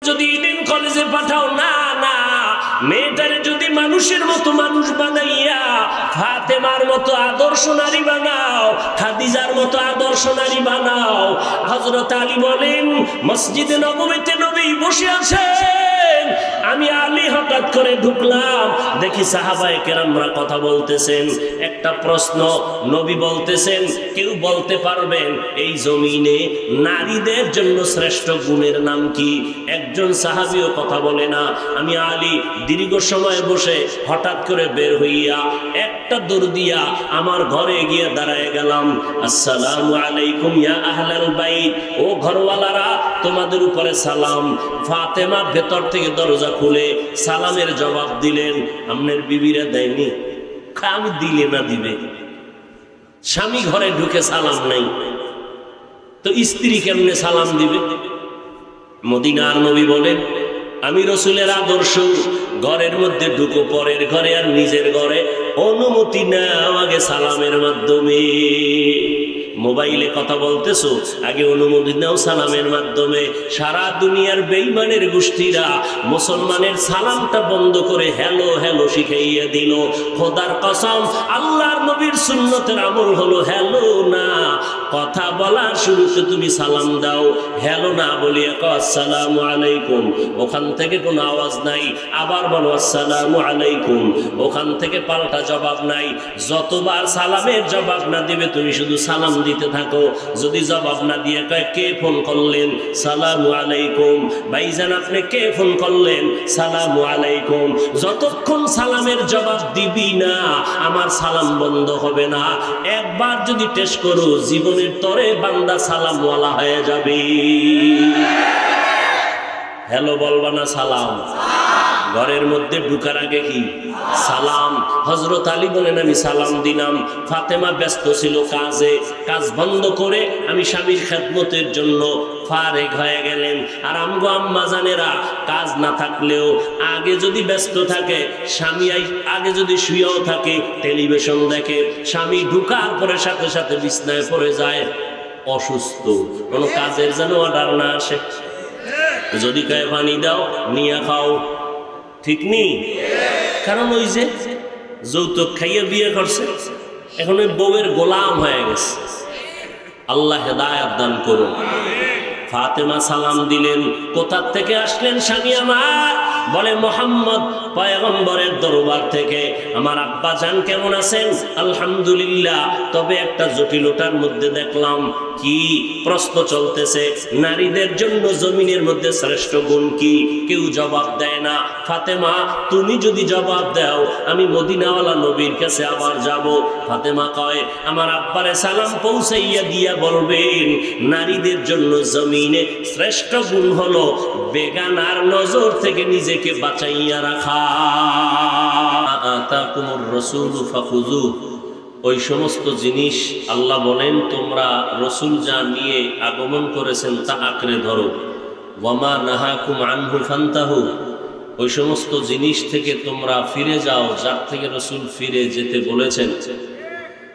যদি দিন কলেজে পাঠাও, না না, মেয়েটারে যদি মানুষের মতো মানুষ বানাইয়া ফাতেমার মতো আদর্শ নারী বানাও, খাদিজার মতো আদর্শ নারী বানাও। হযরত আলী বলেন, মসজিদে নববীতে নবী বসে আছেন, আমি আলী হঠাৎ করে ঢুকলাম, দেখি সাহাবায়ে কেরামরা কথা বলতেছেন। একটা প্রশ্ন নবী বলতেছেন, কেউ বলতে পারবেন এই জমিনে নারীদের জন্য শ্রেষ্ঠ গুণের নাম কি? একজন সাহাবীও কথা বলে না। আমি আলী দীর্ঘ সময় বসে হঠাৎ করে বের হইয়া একটা দৌড় দিয়া আমার ঘরে গিয়ে দাঁড়ায় গেলাম। আসসালামু আলাইকুম ইয়া আহলাল বাইত, ও ঘরওয়ালারা, তোমাদের উপরে সালাম। ফাতেমা ভেতর থেকে দরজা খুলে সালামের জবাব দিলেন। আপনার বিবিরা দেয়নি? আমি দিলে না দিবে? স্বামী ঘরে ঢুকে সালাম নাই, তো স্ত্রী কেমনে সালাম দিবে? মদিনার নবী বলেন, আমি রসুলের আদর্শ, ঘরের মধ্যে ঢুকো পরের ঘরে আর নিজের ঘরে অনুমতি নাও আগে সালামের মাধ্যমে। মোবাইলে কথা বলতেছো, আগে অনুমতি নাও সালামের মাধ্যমে। সারা দুনিয়ার বেঈমানের গোষ্ঠীরা মুসলমানের সালামটা বন্ধ করে হ্যালো হ্যালো শিখাইয়া দিল। খোদার কসম, আল্লাহর নবীর সুন্নতের আমল হলো হ্যালো না, কথা বলার শুরুতে তুমি সালাম দাও, হ্যালো না বলিয়া কও আসসালামু আলাইকুম, ওখান থেকে কোনো আওয়াজ নাই, আবার বলো আসসালামু আলাইকুম, ওখান থেকে পাল্টা জবাব নাই। যতবার সালামের জবাব না দিবে তুমি শুধু সালাম দিতে থাকো। যদি জবাব না দিয়ে কয় কে ফোন করলেন, সালামু আলাইকুম, ভাইজান আপনি কে ফোন করলেন, সালামু আলাইকুম, যতক্ষণ সালামের জবাব দিবি না আমার সালাম বন্ধ হবে না। একবার যদি টেস্ট করো, জীবনের তরে বান্দা সালামওয়ালা হয়ে যাবে। হ্যালো বলবা না সালাম? ঘরের মধ্যে ঢুকার আগে কি সালাম? হযরত আলী বলেন, আমি সালাম দিলাম। ফাতেমা ব্যস্ত ছিল কাজে, কাজ বন্ধ করে আমি স্বামীর খেদমতের জন্য ফারেক হয়ে গেলেন। আর আমগো আম্মা জানেরা কাজ না থাকলেও আগে যদি ব্যস্ত থাকে, স্বামী আগে যদি শুয়েও থাকে, টেলিভিশন দেখে, স্বামী ঢুকার পরে সাথে সাথে বিছনায় পড়ে যায় অসুস্থ, কোনো কাজের যেন অর্ডার না আসে। যদি কয় পানি দাও, নিয়ে খাও, ঠিক নেই? কারণ ওই যে যৌতুক খাইয়ে বিয়ে করছে, এখন ওই বউয়ের গোলাম হয়ে গেছে। আল্লাহ হেদায়েত দান করুন। ফাতেমা সালাম দিলেন। কোথা থেকে আসলেন স্বামী আমার? বলে মুহাম্মদ পয়গম্বরের দরবার থেকে। আমার আব্বা জান কেমন আছেন? আলহামদুলিল্লাহ, তবে একটা জটিলতার মধ্যে দেখলাম। কি প্রশ্ন চলতেছে? নারীদের জন্য জমিনের মধ্যে শ্রেষ্ঠ গুণ কি? কেউ জবাব দেয় না। ফাতেমা তুমি যদি জবাব দাও, আমি মদিনাওয়ালা নবীর কাছে আবার যাব। ফাতেমা কয়, আমার আব্বারে সালাম পৌঁছাইয়া দিয়া বলবেন, নারীদের জন্য জমিনে শ্রেষ্ঠ গুণ হলো বেগানার নজর থেকে নিজেকে বাঁচাইয়া রাখা। আতাকুমুর রাসূলু ফাখুযুহু, ওই সমস্ত জিনিস আল্লাহ বলেন তোমরা রসুল যা নিয়ে আগমন করেছেন তা আঁকড়ে ধরো। ওয়ামা নাহাকুম আনহু ফান্তাহু, ওই সমস্ত জিনিস থেকে তোমরা ফিরে যাও যার থেকে রসুল ফিরে যেতে বলেছেন।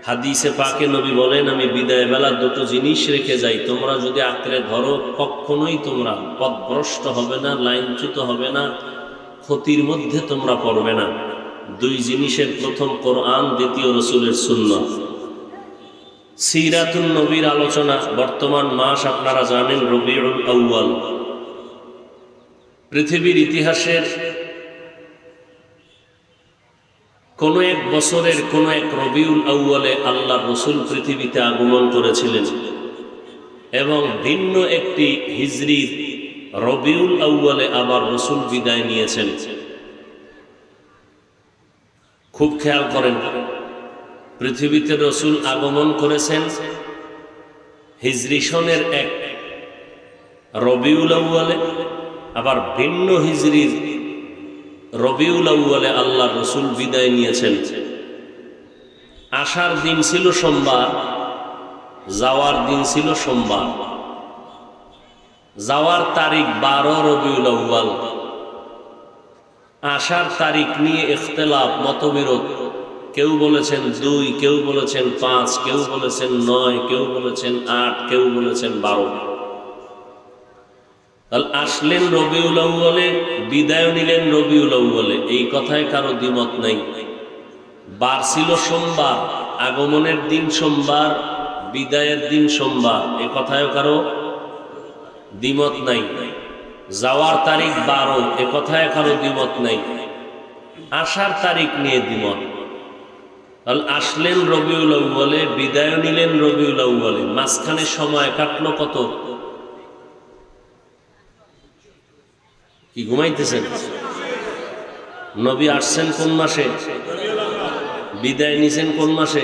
হাদিসে পাকে নবী বলেন, আমি বিদায় বেলা দুটো জিনিস রেখে যাই, তোমরা যদি আঁকড়ে ধরো কখনোই তোমরা পথভ্রষ্ট হবে না, লাইনচ্যুত হবে না, ক্ষতির মধ্যে তোমরা পড়বে না। দুই জিনিসের, প্রথম কোরআন, দ্বিতীয় রসুলের সুন্নাত। সিরাতুন নবীর আলোচনা। বর্তমান মাস আপনারা জানেন রবিউল আউয়াল। পৃথিবীর ইতিহাসের কোন এক বছরের কোন এক রবিউল আউয়ালে আল্লাহ রসুল পৃথিবীতে আগমন করেছিলেন এবং ভিন্ন একটি হিজরির রবিউল আউয়ালে আবার রসুল বিদায় নিয়েছেন। খুব খেয়াল করেন, পৃথিবীতে রসুল আগমন করেছেন হিজরি সনের এক রবিউল আউয়ালে, আবার ভিন্ন হিজরির রবিউল আউয়ালে আল্লাহ রসুল বিদায় নিয়েছেন। আসার দিন ছিল সোমবার, যাওয়ার দিন ছিল সোমবার। যাওয়ার তারিখ 12 রবিউল আউয়াল, আসার তারিখ নিয়ে ইখতিলাফ, মতবিরোধ। কেউ বলেছেন 2, কেউ বলেছেন 5, কেউ বলেছেন 9, কেউ বলেছেন 8, কেউ বলেছেন 12। আসলেন রবিউল আউয়ালে, বিদায় নিলেন রবিউল আউয়ালে, এই কথায় কারো দ্বিমত নাই। বার ছিল সোমবার, আগমনের দিন সোমবার, বিদায়ের দিন সোমবার, এ কথায় কারো দ্বিমত নাই। যাওয়ার তারিখ 12, এ কথায় কারো দ্বিমত নাই। আসার তারিখ নিয়ে দ্বিমত। আসলেন রবিউল আউয়ালে, বিদায় নিলেন রবিউল আউয়ালে, মাঝখানে সময় কাটলো কত? কি ঘুমাইতেছেন? নবী আসছেন কোন মাসে? বিদায় নিছেন কোন মাসে?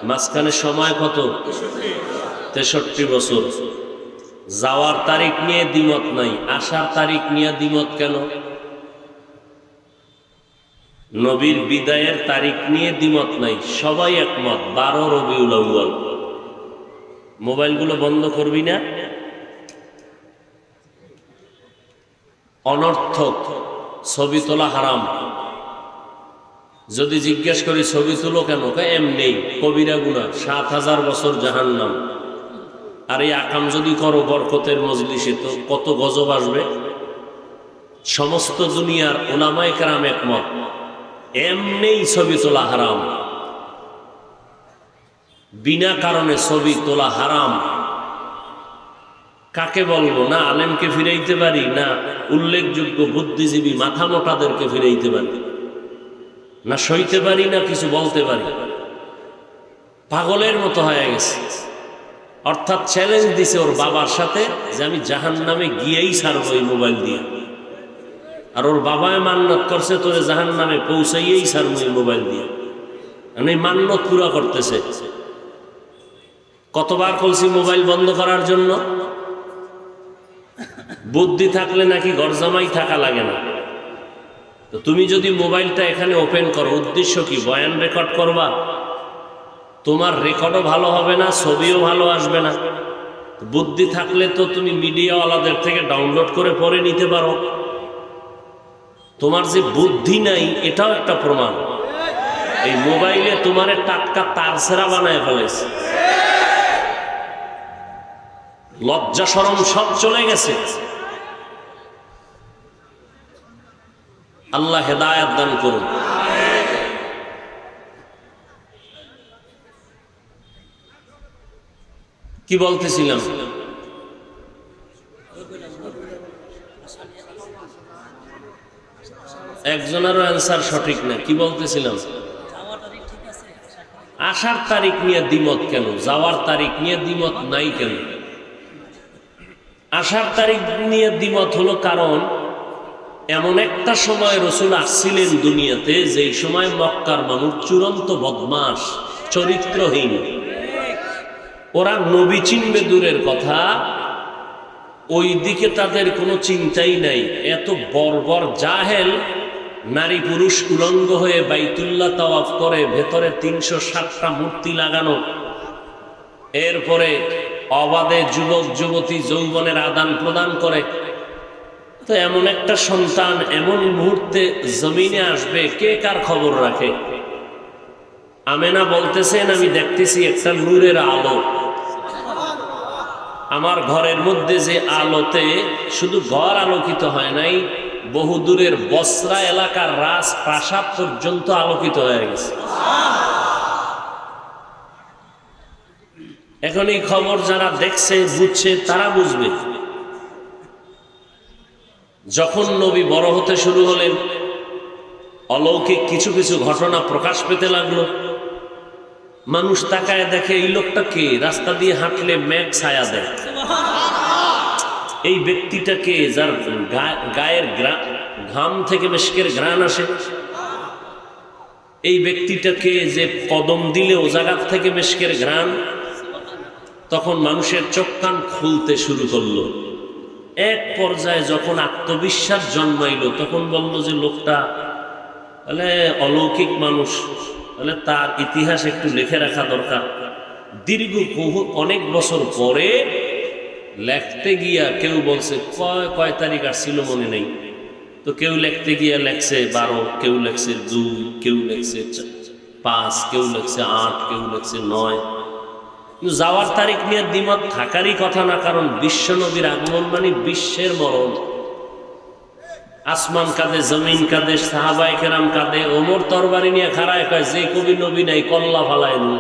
মাঝখানে সময় কত? 63 বছর। যাওয়ার তারিখ নিয়ে দ্বিমত নাই, আসার তারিখ নিয়ে দ্বিমত কেন? নবীর বিদায়ের তারিখ নিয়ে দ্বিমত নাই, সবাই একমত 12 রবিউল আউয়াল। মোবাইলগুলো বন্ধ করবি না, অনর্থক ছবি তোলা হারাম। যদি জিজ্ঞেস করি ছবি তুলো কেন, এমনি কবিরা গুনাহ, 7000 বছর জাহান্নাম। আর এই আকাম যদি করো বরকতের মজলিসে, তো কত গজব আসবে। সমস্ত দুনিয়ার উলামায়ে কেরাম একমত, এমনি ছবি তোলা হারাম, বিনা কারণে ছবি তোলা হারাম। কাকে বলবো? না আলেমকে ফিরাইতে পারি, না উল্লেখযোগ্য বুদ্ধিজীবী মাথা মোটাদেরকে ফিরাইতে পারি, না সইতে পারি, না কিছু বলতে পারি। পাগলের মতো হয়ে গেছে। অর্থাৎ চ্যালেঞ্জ দিছে ওর বাবার সাথে যে আমি জাহান্নামে গিয়েই ছাড়বো এই মোবাইল দিয়ে। আর ওর বাবায় মান্নত করছে তোরে জাহান্নামে পৌঁছাইয়েই ছাড়বো এই মোবাইল দিয়ে। এই মান্নত পুরা করতেছে। কতবার বলছি মোবাইল বন্ধ করার জন্য? বুদ্ধি থাকলে নাকি গরজামাই থাকা লাগে না। তো তুমি যদি মোবাইলটা এখানে ওপেন করো, উদ্দেশ্য কি? বয়ান রেকর্ড করবা? তোমার রেকর্ডও ভালো হবে না, ছবিও ভালো আসবে না। বুদ্ধি থাকলে তো তুমি মিডিয়াওয়ালাদের থেকে ডাউনলোড করে পরে নিতে পারো। তোমার যে বুদ্ধি নাই এটাও একটা প্রমাণ। এই মোবাইলে তোমারে টাটকা তার ছেঁড়া বানায় ফেলেছে। লজ্জা শরম সব চলে গেছে। আল্লাহ হেদায়েত দান করুন। কি বলতেছিলাম? একজনেরও অ্যান্সার সঠিক না। কি বলতেছিলাম? আসার তারিখ নিয়ে দ্বিমত কেন? যাওয়ার তারিখ নিয়ে দ্বিমত নাই কেন? আসার তারিখ নিয়ে দ্বিমত হলো কারণ এমন একটা সময় রাসূল আসছিলেন দুনিয়াতে, যেই সময় মক্কার মানুষ চূড়ান্ত বদমাশ, চরিত্রহীন। ওরা নবী চিনবে দূরের কথা, ওই দিকে তাদের কোনো চিন্তাই নাই। এত বর্বর জাহেল, নারী পুরুষ উলঙ্গ হয়ে বাইতুল্লাহ তাওয়াফ করে, ভেতরে 307টা মূর্তি লাগানো। এরপরে অবাধে যুবক যুবতী যৌবনের আদান প্রদান করে। তো এমন একটা সন্তান এমন মুহূর্তে জমিনে আসবে, কে কার খবর রাখে? আমেনা বলতেছেন, আমি দেখতেছি একটা নূরের আলো আমার ঘরের মধ্যে, যে আলোতে শুধু ঘর আলোকিত হয় নাই, বহুদূরের বসরা এলাকার রাজপ্রাসাদ পর্যন্ত আলোকিত হয়ে গেছে। এখন এই খবর যারা দেখছে বুঝছে তারা বুঝবে। যখন নবী বড় হতে শুরু হলেন, অলৌকিক কিছু কিছু ঘটনা প্রকাশ পেতে লাগলো। মানুষ তাকায় দেখে, এই লোকটা কে? রাস্তা দিয়ে হাঁটলে মেঘ ছায়া দেয়। এই ব্যক্তিটা কে? যার গায়ের ঘাম থেকে মেশকের ঘ্রাণ আসে। এই ব্যক্তিটা কে? যে কদম দিলে ও জায়গা থেকে মেশকের ঘ্রাণ। তখন মানুষের চোখ কান খুলতে শুরু করলো। এক পর্যায়ে যখন আত্মবিশ্বাস জন্মাইল, তখন বলল যে লোকটা তাহলে অলৌকিক মানুষ, তাহলে তার ইতিহাস একটু লিখে রাখা দরকার। দীর্ঘ অনেক বছর পরে লেখতে গিয়া কেউ বলছে কয় তারিখ আসছিল মনে নেই, তো কেউ লিখতে গিয়া লেখছে 12, কেউ লেখছে 2, কেউ লেখছে 5, কেউ লেখছে 8, কেউ লেখছে 9। যাওয়ার তারিখ নিয়ে দ্বিমত থাকারই কথা না, কারণ বিশ্ব নবীর আগমন মানে বিশ্বের মরণ। আসমান কাঁদে, জমিন কাঁদে, সাহাবায়ে কেরাম কাঁদে, ওমর তরবারি নিয়ে খাড়ায় কয় যে কবি নবী নাই কল্লা ফালাইন।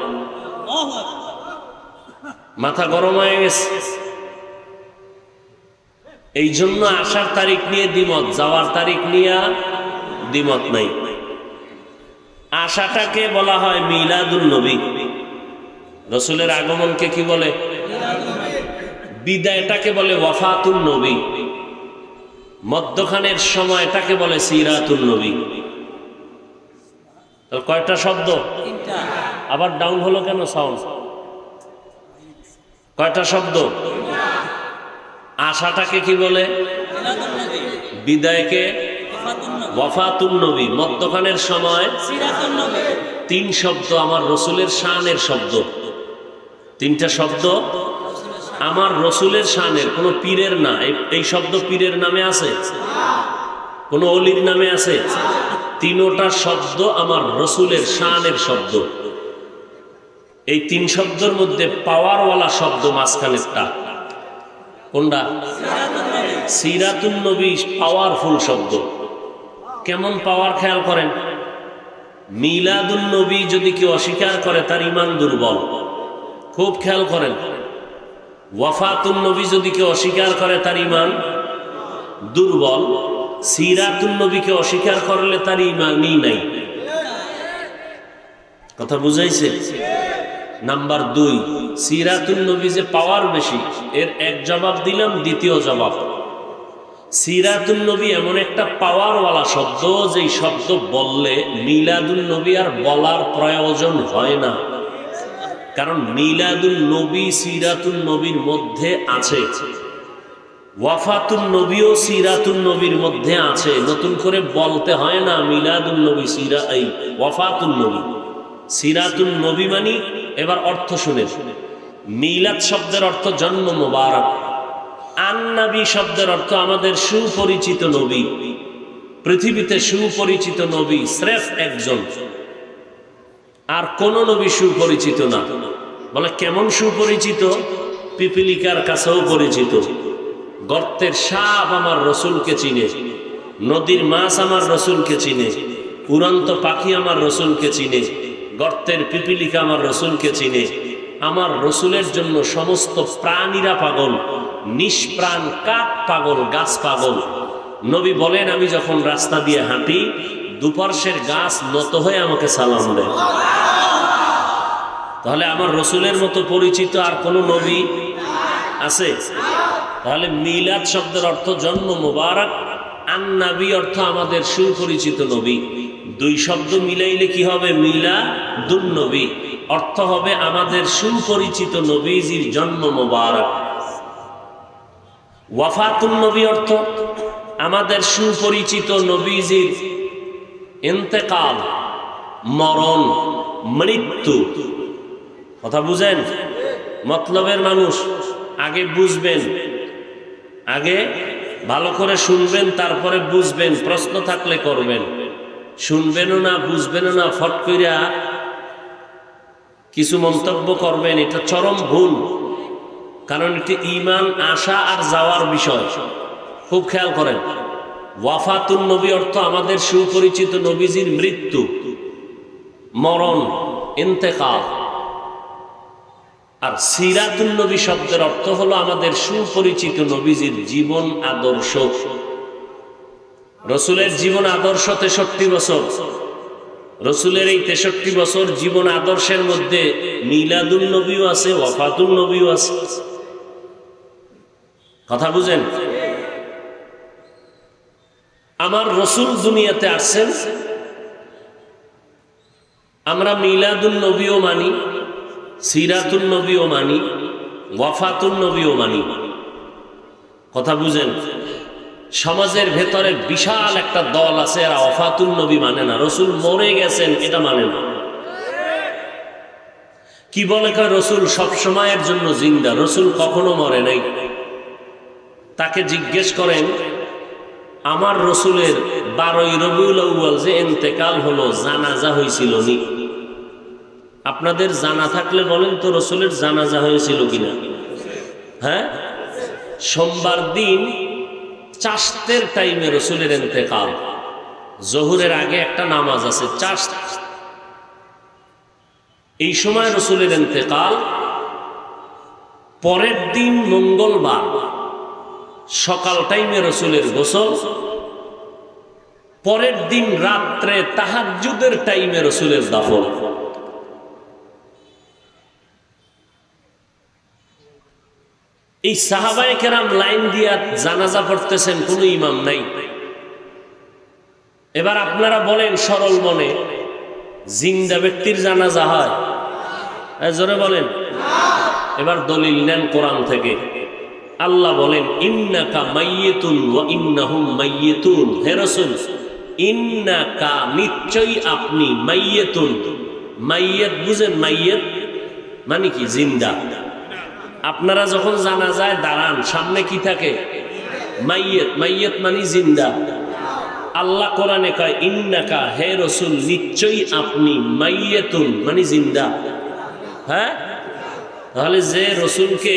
মাথা গরম হয়ে গেছে। এই জন্য আসার তারিখ নিয়ে দ্বিমত, যাওয়ার তারিখ নিয়ে দ্বিমত নাই। আশাটাকে বলা হয় মিলাদুন নবী। রসুলের আগমনকে কি বলে? বিদায়টাকে বলে ওয়াফাতুন নবী। মধ্যখানের সময়টাকে বলে সিরাতুন নবী। কয়টা শব্দ? আবার ডাউন হলো কেন সাউন্ড? কয়টা শব্দ? আশাটাকে কি বলে? বিদায়কে ওয়াফাতুন নবী। মধ্যখানের সময় তিন শব্দ আমার রসুলের শানের শব্দ। তিনটা শব্দ আমার রসুলের শানের, কোন পীরের না। এই শব্দ পীরের নামে আছে? কোন অলির নামে আছে? তিনোটা শব্দ আমার রসুলের শানের শব্দ। এই তিন শব্দের মধ্যে পাওয়ারওয়ালা শব্দ মাঝখানেরটা কোনটা? সিরাতুন নবী পাওয়ারফুল শব্দ। কেমন পাওয়ার খেয়াল করেন। মিলাদুন নবী যদি কেউ অস্বীকার করে তার ঈমান দুর্বল। খুব খেয়াল করেন। ওয়াফাতুন নবী যদি কেউ অস্বীকার করে তার ঈমান দুর্বল। সিরাতুন নবীকে অস্বীকার করলে তার ঈমানই নাই। কথা বুঝাইছে? নাম্বার 2, সিরাতুন নবী যে পাওয়ার বেশি, এর এক জবাব দিলাম। দ্বিতীয় জবাব, সিরাতুন নবী এমন একটা পাওয়ারওয়ালা শব্দ যেই শব্দ বললে মিলাদুন নবী আর বলার প্রয়োজন হয় না। কারণ মিলাদুন নবী সিরাতুন নবীর মধ্যে আছে, ওয়াফাতুন নবীও সিরাতুন নবীর মধ্যে আছে। নতুন করে বলতে হয় না মিলাদুন নবী ওয়াফাতুন নবী সিরাতুন নবী মানি। এবার অর্থ শুনে। মিলাদ শব্দের অর্থ জন্ম মোবারক। আন-নবী শব্দের অর্থ আমাদের সুপরিচিত নবী। পৃথিবীতে সুপরিচিত নবী স্রেফ একজন, আর কোন নবী সুপরিচিত না। বলে কেমন সুপরিচিত? পিপিলিকার কাছেও পরিচিত। গর্তের সাপ আমার রসুলকে চিনে, নদীর মাছ আমার রসুলকে চিনে, উড়ন্ত পাখি আমার রসুলকে চিনে, গর্তের পিপিলিকা আমার রসুলকে চিনে। আমার রসুলের জন্য সমস্ত প্রাণীরা পাগল, নিষ্প্রাণ কাক পাগল, গাছ পাগল। নবী বলেন আমি যখন রাস্তা দিয়ে হাঁটি দুপার্শ্বের গাছ নত হয়ে আমাকে সালাম দেয়। তাহলে আমার রসুলের মতো পরিচিত আর কোন নবী আছে? তাহলে মিলাদ শব্দের অর্থ জন্ম মোবারক, আন-নবী অর্থ আমাদের সুপরিচিত নবী। দুই শব্দ মিলাইলে কি হবে? মিলাদুন নবী। অর্থ হবে আমাদের সুপরিচিত নবীজির জন্ম মোবারক। ওয়াফাতুন নবী অর্থ আমাদের সুপরিচিত নবীজির ইন্তেকাল, মরণ, মৃত্যু। কথা বুঝেন? মতলবের মানুষ আগে বুঝবেন, আগে ভালো করে শুনবেন, তারপরে বুঝবেন। প্রশ্ন থাকলে করবেন। শুনবেনও না, বুঝবেনও না, ফট কইরা কিছু মন্তব্য করবেন। এটা চরম ভুল। কারণ এটি ঈমান আসা আর যাওয়ার বিষয়। খুব খেয়াল করেন। ওয়াফাতুন নবী অর্থ আমাদের সুপরিচিত নবীজির মৃত্যু, মরণ, ইন্তেকাল। আর সিরাতুন নবী শব্দের অর্থ হলো আমাদের সুপরিচিত নবীজির জীবন আদর্শ। রসুলের জীবন আদর্শ 63 বছর। রসুলের এই 63 বছর জীবন আদর্শের মধ্যে মিলাদুন নবীও আছে, ওয়াফাতুন নবীও আছে। কথা বুঝেন? আমার রসুল দুনিয়াতে আসছেন, আমরা মিলাদুন নবীও মানি, সিরাতুন নবীও মানি, ওয়াফাতুন নবীও মানি। কথা বুঝেন? সমাজের ভেতরে বিশাল একটা দল আছে, এরা ওয়াফাতুন নবী মানে না, রসুল মরে গেছেন এটা মানে না। কি বলে? রসুল সব সময়ের জন্য জিন্দা, রসুল কখনো মরে নাই। তাকে জিজ্ঞেস করেন আমার রসুলের 12ই রবিউল আউয়াল যে ইন্তেকাল হলো, জানাজা হয়েছিল নি? আপনাদের জানা থাকলে বলেন তো রসুলের জানাজা হয়েছিল কিনা? হ্যাঁ, সোমবার দিন চাষতের টাইমে রসুলের ইন্তেকাল। জোহরের আগে একটা নামাজ আছে চাষ, এই সময় রসুলের ইন্তেকাল। পরের দিন মঙ্গলবার সকাল টাইমে রসুলের গোসল, পরের দিন রাত্রে তাহাজ্জুদের টাইমে রসুলের দাফন। এই সাহাবায়ে কেরাম লাইন দিয়া জানাজা পড়তেছেন, কোনো ইমাম নাই। এবার আপনারা বলেন সরল মনে, জিন্দা ব্যক্তির জানাজা হয়? জোরে বলেন। এবার দলিল নেন কোরআন থেকে। আল্লাহ বলেন ইন্নাকা মাইয়িতুন ওয়া ইন্নাহুম মাইয়িতুন। হে রাসূল, ইন্নাকা নিশ্চয়ই আপনি, মাইয়িতুন, মাইয়িত বুঝেন? মাইয়িত মানে কি? জিন্দা। আপনারা যখন জানাজায় দাঁড়ান সামনে কি থাকে? মাইয়িত। মাইয়িত মানে জিন্দা। আল্লাহ কোরআনে কয় ইন্নাকা, হে রাসূল নিশ্চয়ই আপনি, মাইয়িতুন মানে জিন্দা। হ্যাঁ, তাহলে যে রসুলকে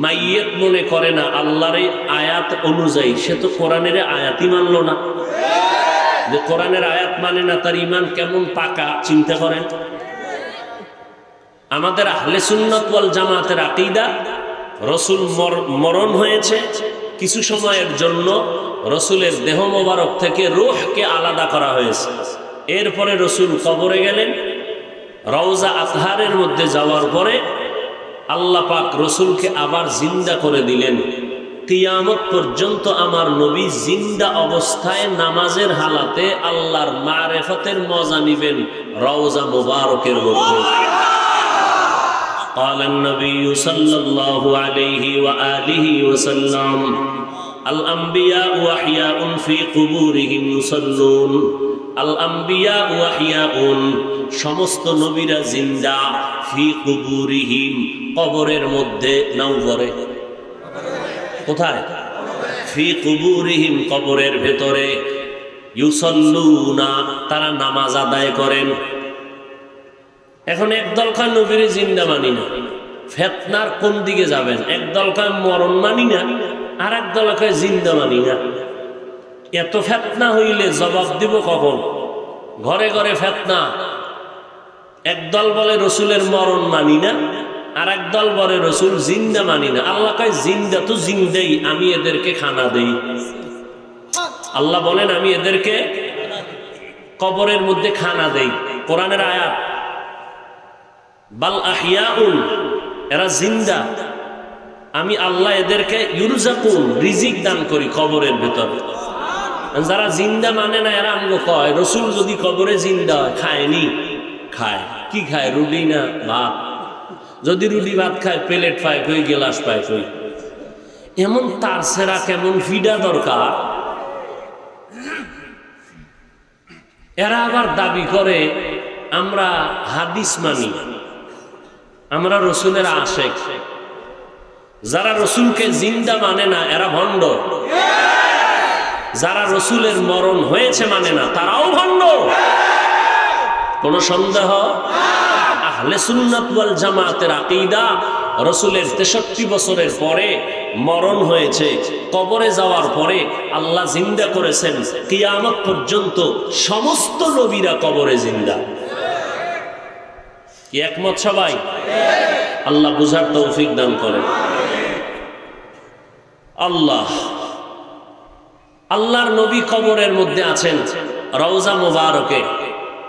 মাইয়িত মনে করে না আল্লাহর এই আয়াত অনুযায়ী, সে তো কোরআনের আয়াতই মানল না। যে কোরআনের আয়াত মানে না, তার ঈমান কেমন পাকা চিন্তা করেন। আমাদের আহলে সুন্নাত ওয়াল জামাতের আকীদা, রসুল মরণ হয়েছে, কিছু সময়ের জন্য রসুলের দেহ মোবারক থেকে রূহকে আলাদা করা হয়েছে। এরপরে রসুল কবরে গেলেন। রওজা আতহারের মধ্যে যাওয়ার পরে আল্লাহ পাক রসুলকে আবার জিন্দা করে দিলেন। কিয়ামত পর্যন্ত আমার নবী জিন্দা অবস্থায় নামাজের হালাতে আল্লাহর মারেফতের মজা নিবেন রওজা মুবারকের মধ্যে। قال النبي صلى الله عليه وآله وسلم الأنبياء أحياء في قبورهم يصلون الأنبياء أحياء সমস্ত নবীরা জিন্দা, ফি কুবুরিহিম কবরের মধ্যে। নাও করে কোথায়? ফি কুবুরিহিম কবরের ভেতরে। ইউসাল্লুনা তারা নামাজ আদায় করেন। এখন একদল কয় নবীরে জিন্দা মানি না, ফিতনার কোন দিকে যাবেন? একদল কয় মরণ মানি না, আর একদল কয় জিন্দা মানি না। এত ফিতনা হইলে জবাব দিব কখন? ঘরে ঘরে ফিতনা। একদল বলে রসুলের মরণ মানি না, আর একদল বলে রসুল জিন্দা মানি না। আল্লাহ কয় জিন্দা তো জিন্দাই, আমি এদেরকে খানা দেই। আল্লাহ বলেন আমি এদেরকে কবরের মধ্যে খানা দেই। কোরআনের আয়াত। বাল আহইয়াউন, এরা জিন্দা, আমি আল্লাহ এদেরকে ইউরজাকুন রিজিক দান করি কবরের ভেতরে। যারা জিন্দা মানে না এরা আমগো কয় রসুল যদি কবরে জিন্দা হয় খায়নি। খায় কি খায়? রুটি না ভাত? যদি রুটি ভাত খায় প্লেট পায় কই, গেলাস পায় কই? এমন তার সেরা কেমন ফিডা দরকার। এরা আবার দাবি করে আমরা হাদিস মানি, আমরা রসুলের আশেক। যারা রসুলকে জিন্দা মানে না এরা ভণ্ড। যারা রসুলের মরণ হয়েছে মানে না তারাও ভণ্ড। কোন সন্দেহ? আহলে সুন্নাত ওয়াল জামাতের আকীদা, রসুলের 63 বছরের পরে মরণ হয়েছে, কবরে যাওয়ার পরে আল্লাহ জিন্দা করেছেন। কিয়ামত পর্যন্ত সমস্ত নবীরা কবরে জিন্দা। কি একমত সবাই? আল্লাহ বুঝার তৌফিক দান করেন। আল্লাহর নবী কবরের মধ্যে আছেন রওজা মুবারকে,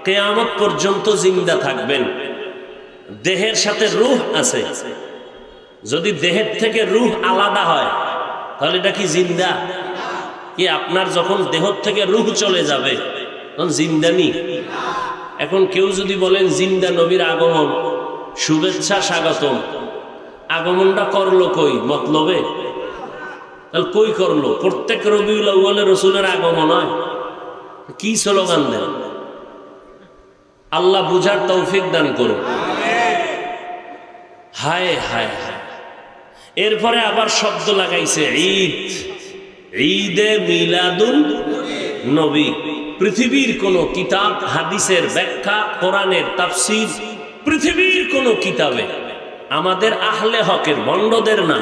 কিয়ামত পর্যন্ত জিন্দা থাকবেন। দেহের সাথে রূহ আছে। যদি দেহের থেকে রূহ আলাদা হয় তাহলে এটা কি জিন্দা? কি আপনার যখন দেহ থেকে রূহ চলে যাবে তখন জিন্দা নি? এখন কেউ যদি বলেন জিন্দা নবীর আগমন, শুভেচ্ছা স্বাগতম, আগমনটা করলো কই? মতলবে? তাহলে কই করলো? প্রত্যেক রবিউল আউয়ালে রসুলের আগমন হয়। কি স্লোগান দেন? আল্লাহ বুঝার তৌফিক দান করুন। হায় হায় হায়। এরপরে আবার শব্দ লাগাইছে ঈদ, ঈদে মিলাদুন নবী। পৃথিবীর কোন কিতাব, হাদিসের ব্যাখ্যা, কোরআনের তাফসীর পৃথিবীর কোন কিতাবে আমাদের আহলে হকের, বন্ডদের না,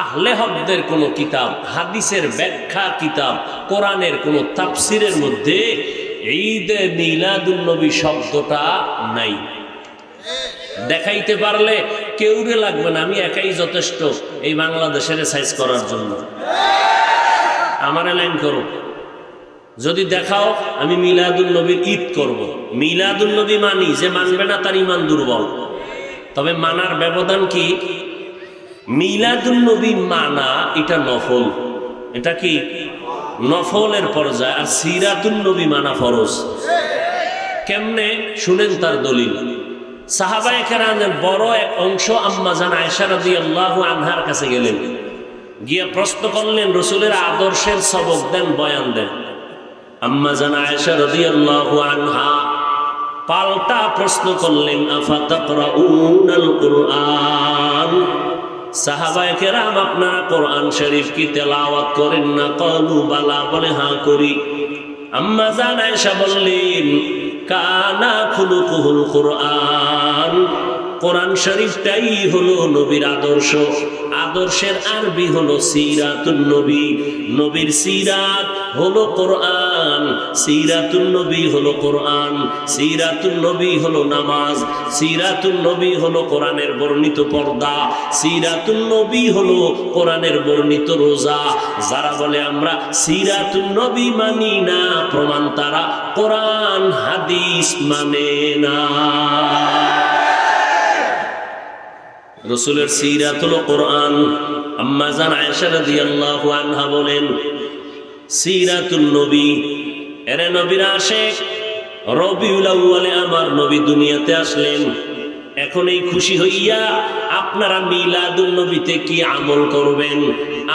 আহলে হকদের কোন কিতাব, হাদিসের ব্যাখ্যা কিতাব, কোরআনের কোন তাফসিরের মধ্যে ঈদে মিলাদুন নবী শব্দটা নাই। দেখাইতে পারলে কেউরে লাগবে না, আমি একাই যথেষ্ট এই বাংলাদেশের সাইজ করার জন্য। আমারে লাইন করো, যদি দেখাও আমি মিলাদুন নবীর ঈদ করব। মিলাদুন নবী মানি, যে মানবে না তার ঈমান দুর্বল। তবে মানার ব্যবধান কি? মিলাদুন নবী মানা এটা নফল, এটা কি নফলের পর্যায়ে, আর সিরাতুন নবী মানা ফরজ। কেমনে শুনেন তার দলিল। সাহাবায়ে কেরামের বড় এক অংশ আম্মা জান আয়েশা রাদিয়াল্লাহু আনহার কাছে গেলেন, গিয়ে প্রশ্ন করলেন, রাসূলের আদর্শের সবক দেন, বয়ান দেন। আম্মা জান আয়েশা রাদিয়াল্লাহু আনহা পাল্টা প্রশ্ন করলেন, আফাতাকরাউনাল কুরআন, সাহাবায়ে কেরাম আপনারা কোরআন শরীফ কি তেলাওয়াত করেন না? ক্বালু বালা, বলে হ্যাঁ করি। আম্মা জান আয়েশা বললেন, কানা খুলুকুহুল কুরআন, কোরআন শরীফটাই হলো নবীর আদর্শ। আদর্শের আরবি হলো সিরাতুন নবী, নবীর সিরাত হলো কোরআন, সিরাতুন নবী হলো কোরআন, সিরাতুন নবী হলো নামাজ, সিরাতুন নবী হলো কোরআনের বর্ণিত পর্দা, সিরাতুন নবী হলো কোরআনের বর্ণিত রোজা। যারা বলে আমরা সিরাতুন নবী মানি না, প্রমাণ তারা কোরআন হাদিস মানে না। রাসূলের সিরাত হলো কোরআন। আম্মা জান আয়েশা রাদিয়াল্লাহু আনহা বলেন, সিরাতুন নবী, এরে নবীর আশিক, রবিউল আউয়ালে আমার নবী দুনিয়াতে আসলেন। এখন এই খুশি হইয়া আপনারা মিলাদুন নবীতে কি আমল করবেন?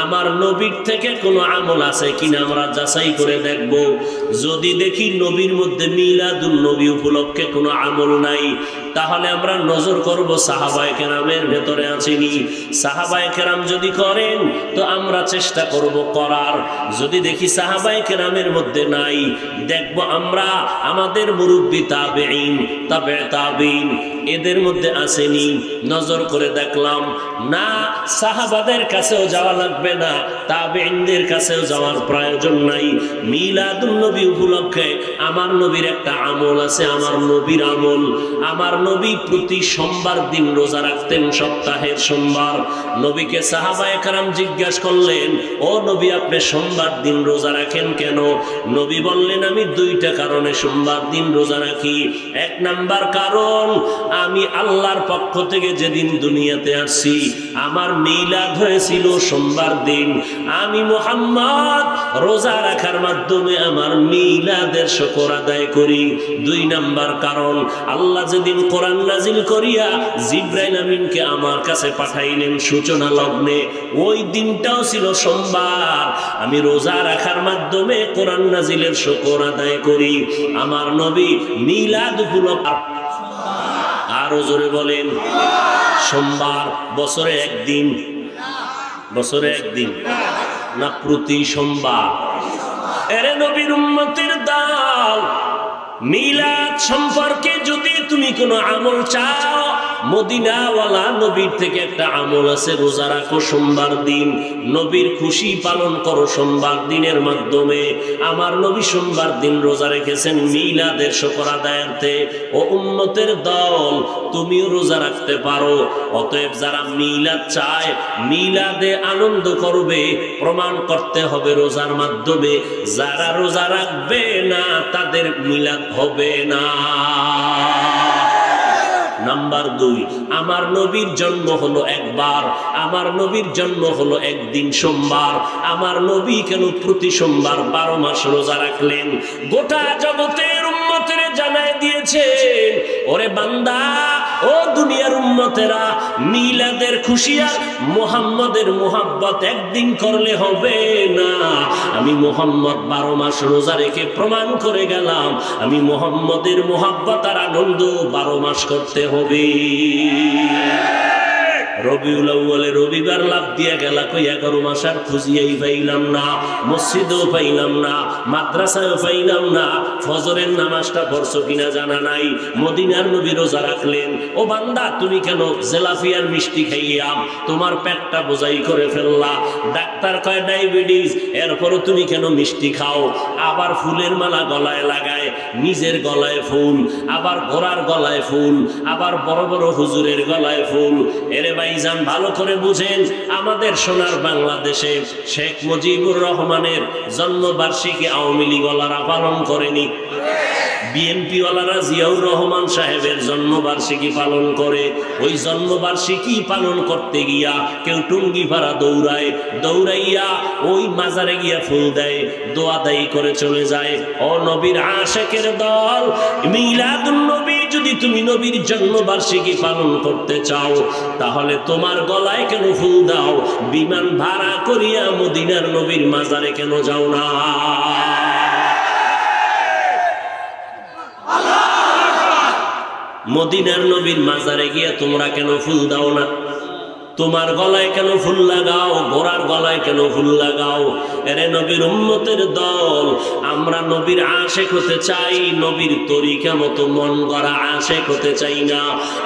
আমার নবীর থেকে কোনো আমল আছে কিনা আমরা যাচাই করে দেখব। যদি দেখি নবীর মধ্যে মিলাদুন নবী উপলক্ষে কোনো আমল নাই, তাহলে আমরা নজর করব সাহাবায়ে কেরামের ভেতরে আছেনি। সাহাবায়ে কেরাম যদি করেন তো আমরা চেষ্টা করব করার। যদি দেখি সাহাবায়ে কেরামের মধ্যে নাই, দেখব আমরা আমাদের মুরব্বী তাবেঈন, তাবে তাবেঈন এদের মধ্যে আসেনি, নজর করে দেখলাম না। সাহাবাদের কাছেও যাওয়া লাগবে না, তাবেঈনদের কাছেও যাওয়ার প্রয়োজন নাই। মিলাদুন নবী উপলক্ষে আমার নবীর একটা আমল আছে, আমার নবীর আমল। আমার নবী প্রতি সোমবার দিন রোজা রাখতেন, সপ্তাহের সোমবার। নবীকে সাহাবায়ে কেরাম জিজ্ঞাসা করলেন, ও নবী আপনি সোমবার দিন রোজা রাখেন কেন? নবী বললেন, আমি দুইটা কারণে সোমবার দিন রোজা রাখি। এক নাম্বার কারণ, আমি আল্লাহর পক্ষ থেকে যেদিন দুনিয়াতে আসছি আমার মিলাদ হয়েছিল সোমবার দিন, আমি মুহাম্মদ রোজা রাখার মাধ্যমে আমার মিলাদের শুকর আদায় করি। দুই নাম্বার কারণ, আল্লাহ যেদিন কোরআন নাজিল করিয়া জিবরাইল আমিনকে আমার কাছে পাঠাইলেন সূচনা লগ্নে, ওই দিনটাও ছিল সোমবার। আমি রোজা রাখার মাধ্যমে কোরআন নাজিলের শুকর আদায় করি। আমার নবী মিলাদ উপলক্ষে, আরো জোরে বলেন, সোমবার বছরে একদিন, বছরে একদিন না প্রতি সোমবার? এরে নবীর উম্মতের দল, মিলাদ সম্পর্কে যদি তুমি কোনো আমল চাও, মদিনাওয়ালা নবীর থেকে একটা আমল আছে, রোজা রাখো সোমবার দিন, নবীর খুশি পালন করো সোমবার দিনের মাধ্যমে। আমার নবী সোমবার দিন রোজা রেখেছেন মিলাদের শুকর আদায়ার্থে। ও উম্মতের দল, তুমিও রোজা রাখতে পারো। অতএব যারা মিলাদ চায়, মিলাদে আনন্দ করবে, প্রমাণ করতে হবে রোজার মাধ্যমে। যারা রোজা রাখবে না তাদের মিলাদ হবে না। নাম্বার দুই, আমার নবীর জন্ম হলো একবার, আমার নবীর জন্ম হলো একদিন সোমবার। আমার নবী কেন প্রতি সোমবার 12 মাস রোজা রাখলেন? গোটা জগতের উম্মতের জানায় দিয়েছেন, ওরে বান্দা, ও দুনিয়ার উম্মতেরা, মিলাদের খুশি আর মুহাম্মদের মুহাব্বত একদিন করলে হবে না। আমি মুহাম্মদ 12 মাস রোজা রেখে প্রমাণ করে গেলাম, আমি মুহাম্মদের মুহাব্বত আর আনন্দ 12 মাস করতে হবে। রবিউল আউয়ালে রবিবার লাভ দিয়া গেলা কই 11 মাস আর খুঁজিয়াই পাইলাম না, মসজিদেও পাইলাম না, মাদ্রাসায়ও পাইলাম না, ফজরের নামাজটা পড়ছো কিনা জানা নাই। মদিনার নবী রোজা রাখলেন। ও বান্দা, তুমি কেন জেলাফিয়ার মিষ্টি খাইয়া তোমার পেটটা বোঝাই করে ফেললা? ডাক্তার কয় ডায়াবেটিস, এরপরও তুমি কেন মিষ্টি খাও? আবার ফুলের মালা গলায় লাগায়, নিজের গলায় ফুল, আবার ঘোড়ার গলায় ফুল, আবার বড় বড় হুজুরের গলায় ফুল। এরে ভাইজান, ভালো করে বুঝেন, আমাদের সোনার বাংলাদেশে শেখ মুজিবুর রহমানের জন্মবার্ষিকী আওয়ামী লীগ ওয়ালারা পালন করেনি, বিএনপি ওয়ালারা জিয়াউর রহমান সাহেবের জন্মবার্ষিকী পালন করে। ওই জন্মবার্ষিকী পালন করতে গিয়া কেউ টুঙ্গি ভাড়া দৌড়ায়, দৌড়াইয়া ওই মাজারে গিয়া ফুল দেয়, দোয়া দায়ী করে চলে যায়। ও নবীর আশেকের দল, মিলাদুন নবী যদি তুমি নবীর জন্মবার্ষিকী পালন করতে চাও, তাহলে তোমার গলায় কেন ফুল দাও? বিমান ভাড়া করিয়া মদিনার নবীর মাজারে কেন যাও না? মদিনার নবীর মাজারে গিয়া তোমরা কেন ফুল দাও না? তোমার গলায় কেন ফুল লাগাও? ঘোড়ার গলায় কেন ফুল লাগাও? এরে নবীর উম্মতের দল, আমরা নবীর আশেক হতে চাই, নবীর তরিকা মতো মন গড়া আশেক হতে চাই না।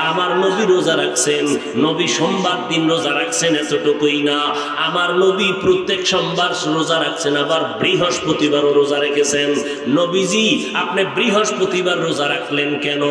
আমার নবী রোজা রাখছেন, নবী সোমবার দিন রোজা রাখছেন, এতটুকুই না, আমার নবী প্রত্যেক সোমবার রোজা রাখছেন, আবার বৃহস্পতিবারও রোজা রেখেছেন। নবীজি, আপনি বৃহস্পতিবার রোজা রাখলেন কেন?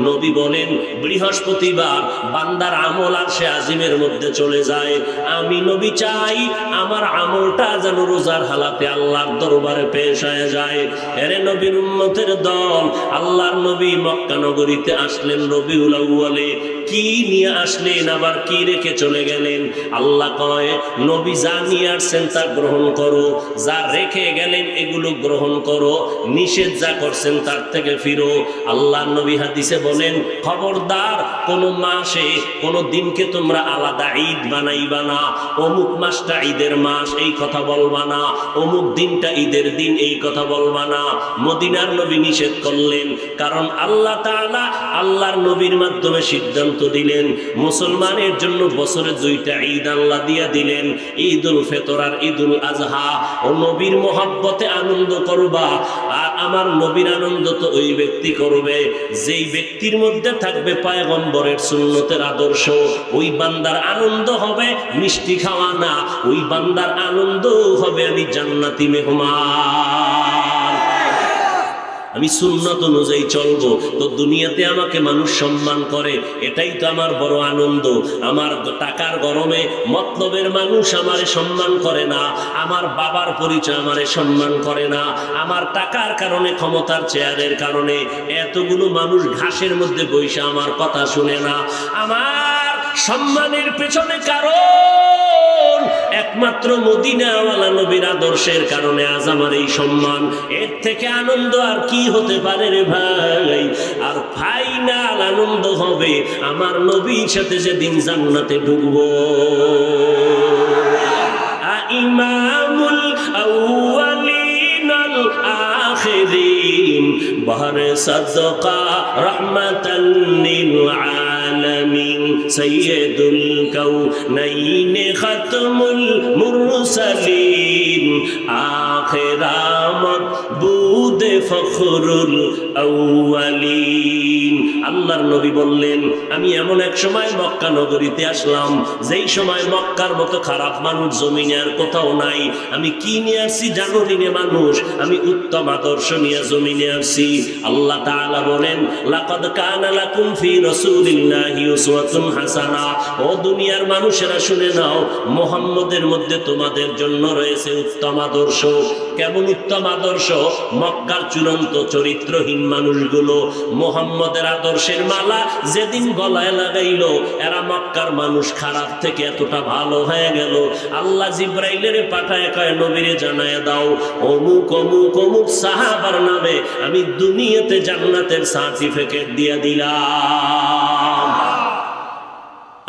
নবী বলেন, বৃহস্পতিবার বান্দার আমল আর সে আজিমের মধ্যে চলে যায়। আমি নবী চাই আমার আমলটা যেন রোজার হালাতে আল্লাহর দরবারে পেশ হয়ে যায়। এরে নবীর উম্মতের দল, আল্লাহর নবী মক্কা নগরীতে আসলেন রবিউল আউয়ালে। কি নিয়ে আসলেন, আবার কি রেখে চলে গেলেন? আল্লাহ কয়, নবী যা নিয়ে আসছেন তা গ্রহণ করো, যা রেখে গেলেন এগুলো গ্রহণ করো, নিষেধ যা করছেন তার থেকে ফিরো। আল্লাহর নবী হাদিসে বলেন, খবরদার কোন মাসে কোন দিনকে তোমরা আলাদা ঈদ বানাইবা না। অমুক মাসটা ঈদের মাস এই কথা বলবা না, অমুক দিনটা ঈদের দিন এই কথা বলবা না। মদিনার নবী নিষেধ করলেন, কারণ আল্লাহ তাআলা আল্লাহর নবীর মাধ্যমে সিদ্ধান্ত দিলেন মুসলমানের জন্য বছরে 2টা ঈদ আল্লাহ দিয়া দিলেন, ঈদুল ফিতর আর ঈদুল আজহা। ও নবীর মহব্বতে আনন্দ করবা, আর আমার নবীর আনন্দ তো ওই ব্যক্তি করবে যেই ব্যক্তির মধ্যে থাকবে পয়গম্বরের সুন্নতের আদর্শ। ওই বান্দার আনন্দ হবে মিষ্টি খাওয়া না, ওই বান্দার আনন্দ হবে আমি জান্নাতি মেহমান, আমি সুন্নত অনুযায়ী চলবো, তো দুনিয়াতে আমাকে মানুষ সম্মান করে, এটাই তো আমার বড় আনন্দ। আমার টাকার গরমে মতলবের মানুষ আমারে সম্মান করে না, আমার বাবার পরিচয় আমারে সম্মান করে না, আমার টাকার কারণে, ক্ষমতার চেয়ারের কারণে এতগুলো মানুষ ঘাসের মধ্যে বসে আমার কথা শুনে না। আমার সম্মানের পেছনে কারণ একমাত্র মদিনাওয়ালা নবীর আদর্শের কারণে আজ আমার এই সম্মান। এর থেকে আনন্দ আর কি হতে পারে রে ভাই? আর ফাইনাল আনন্দ হবে আমার নবীর সাথে যেদিন জান্নাতে ঢুকবো। ইমামুল আউয়ালিন আল আখিরিন বাহরে সাদকা রাহমাতাল লিল আলামিন সাইয়্যিদুল কাউনাইন খাতমুল মুরসালিন আখিরামত বুদে ফখরুল আউয়ালিন। আল্লাহর নবী বললেন, আমি এমন এক সময় মক্কা নগরীতে আসলাম যেই সময় মক্কার মতো খারাপ মানুষ জমিনে আর কোথাও নাই। আমি কি নিয়ে আসছি জানো রে মানুষ? আমি উত্তম আদর্শ নিয়ে জমিনে আসছি। আল্লাহ তাআলা বলেন, লাকাদ কানা লাকুম ফি রাসূলিল্লাহি উসওয়াতুন হাসানা। ও দুনিয়ার মানুষেরা শুনে নাও, মুহাম্মদের মধ্যে তোমাদের জন্য রয়েছে উত্তম আদর্শ। কেমন উত্তম আদর্শ? মক্কার চূড়ান্ত চরিত্রহীন মানুষগুলো মুহাম্মদের আদর্শের মালা যেদিন গলায় লাগাইল, এরা মক্কার মানুষ খারাপ থেকে এতটা ভালো হয়ে গেল। আল্লাহ জিব্রাইলের পাঠায় কয়, নবীরে জানায় দাও অমুক অমুক অমুক সাহাবার নামে আমি দুনিয়াতে জান্নাতের সার্টিফিকেট দিয়ে দিলাম।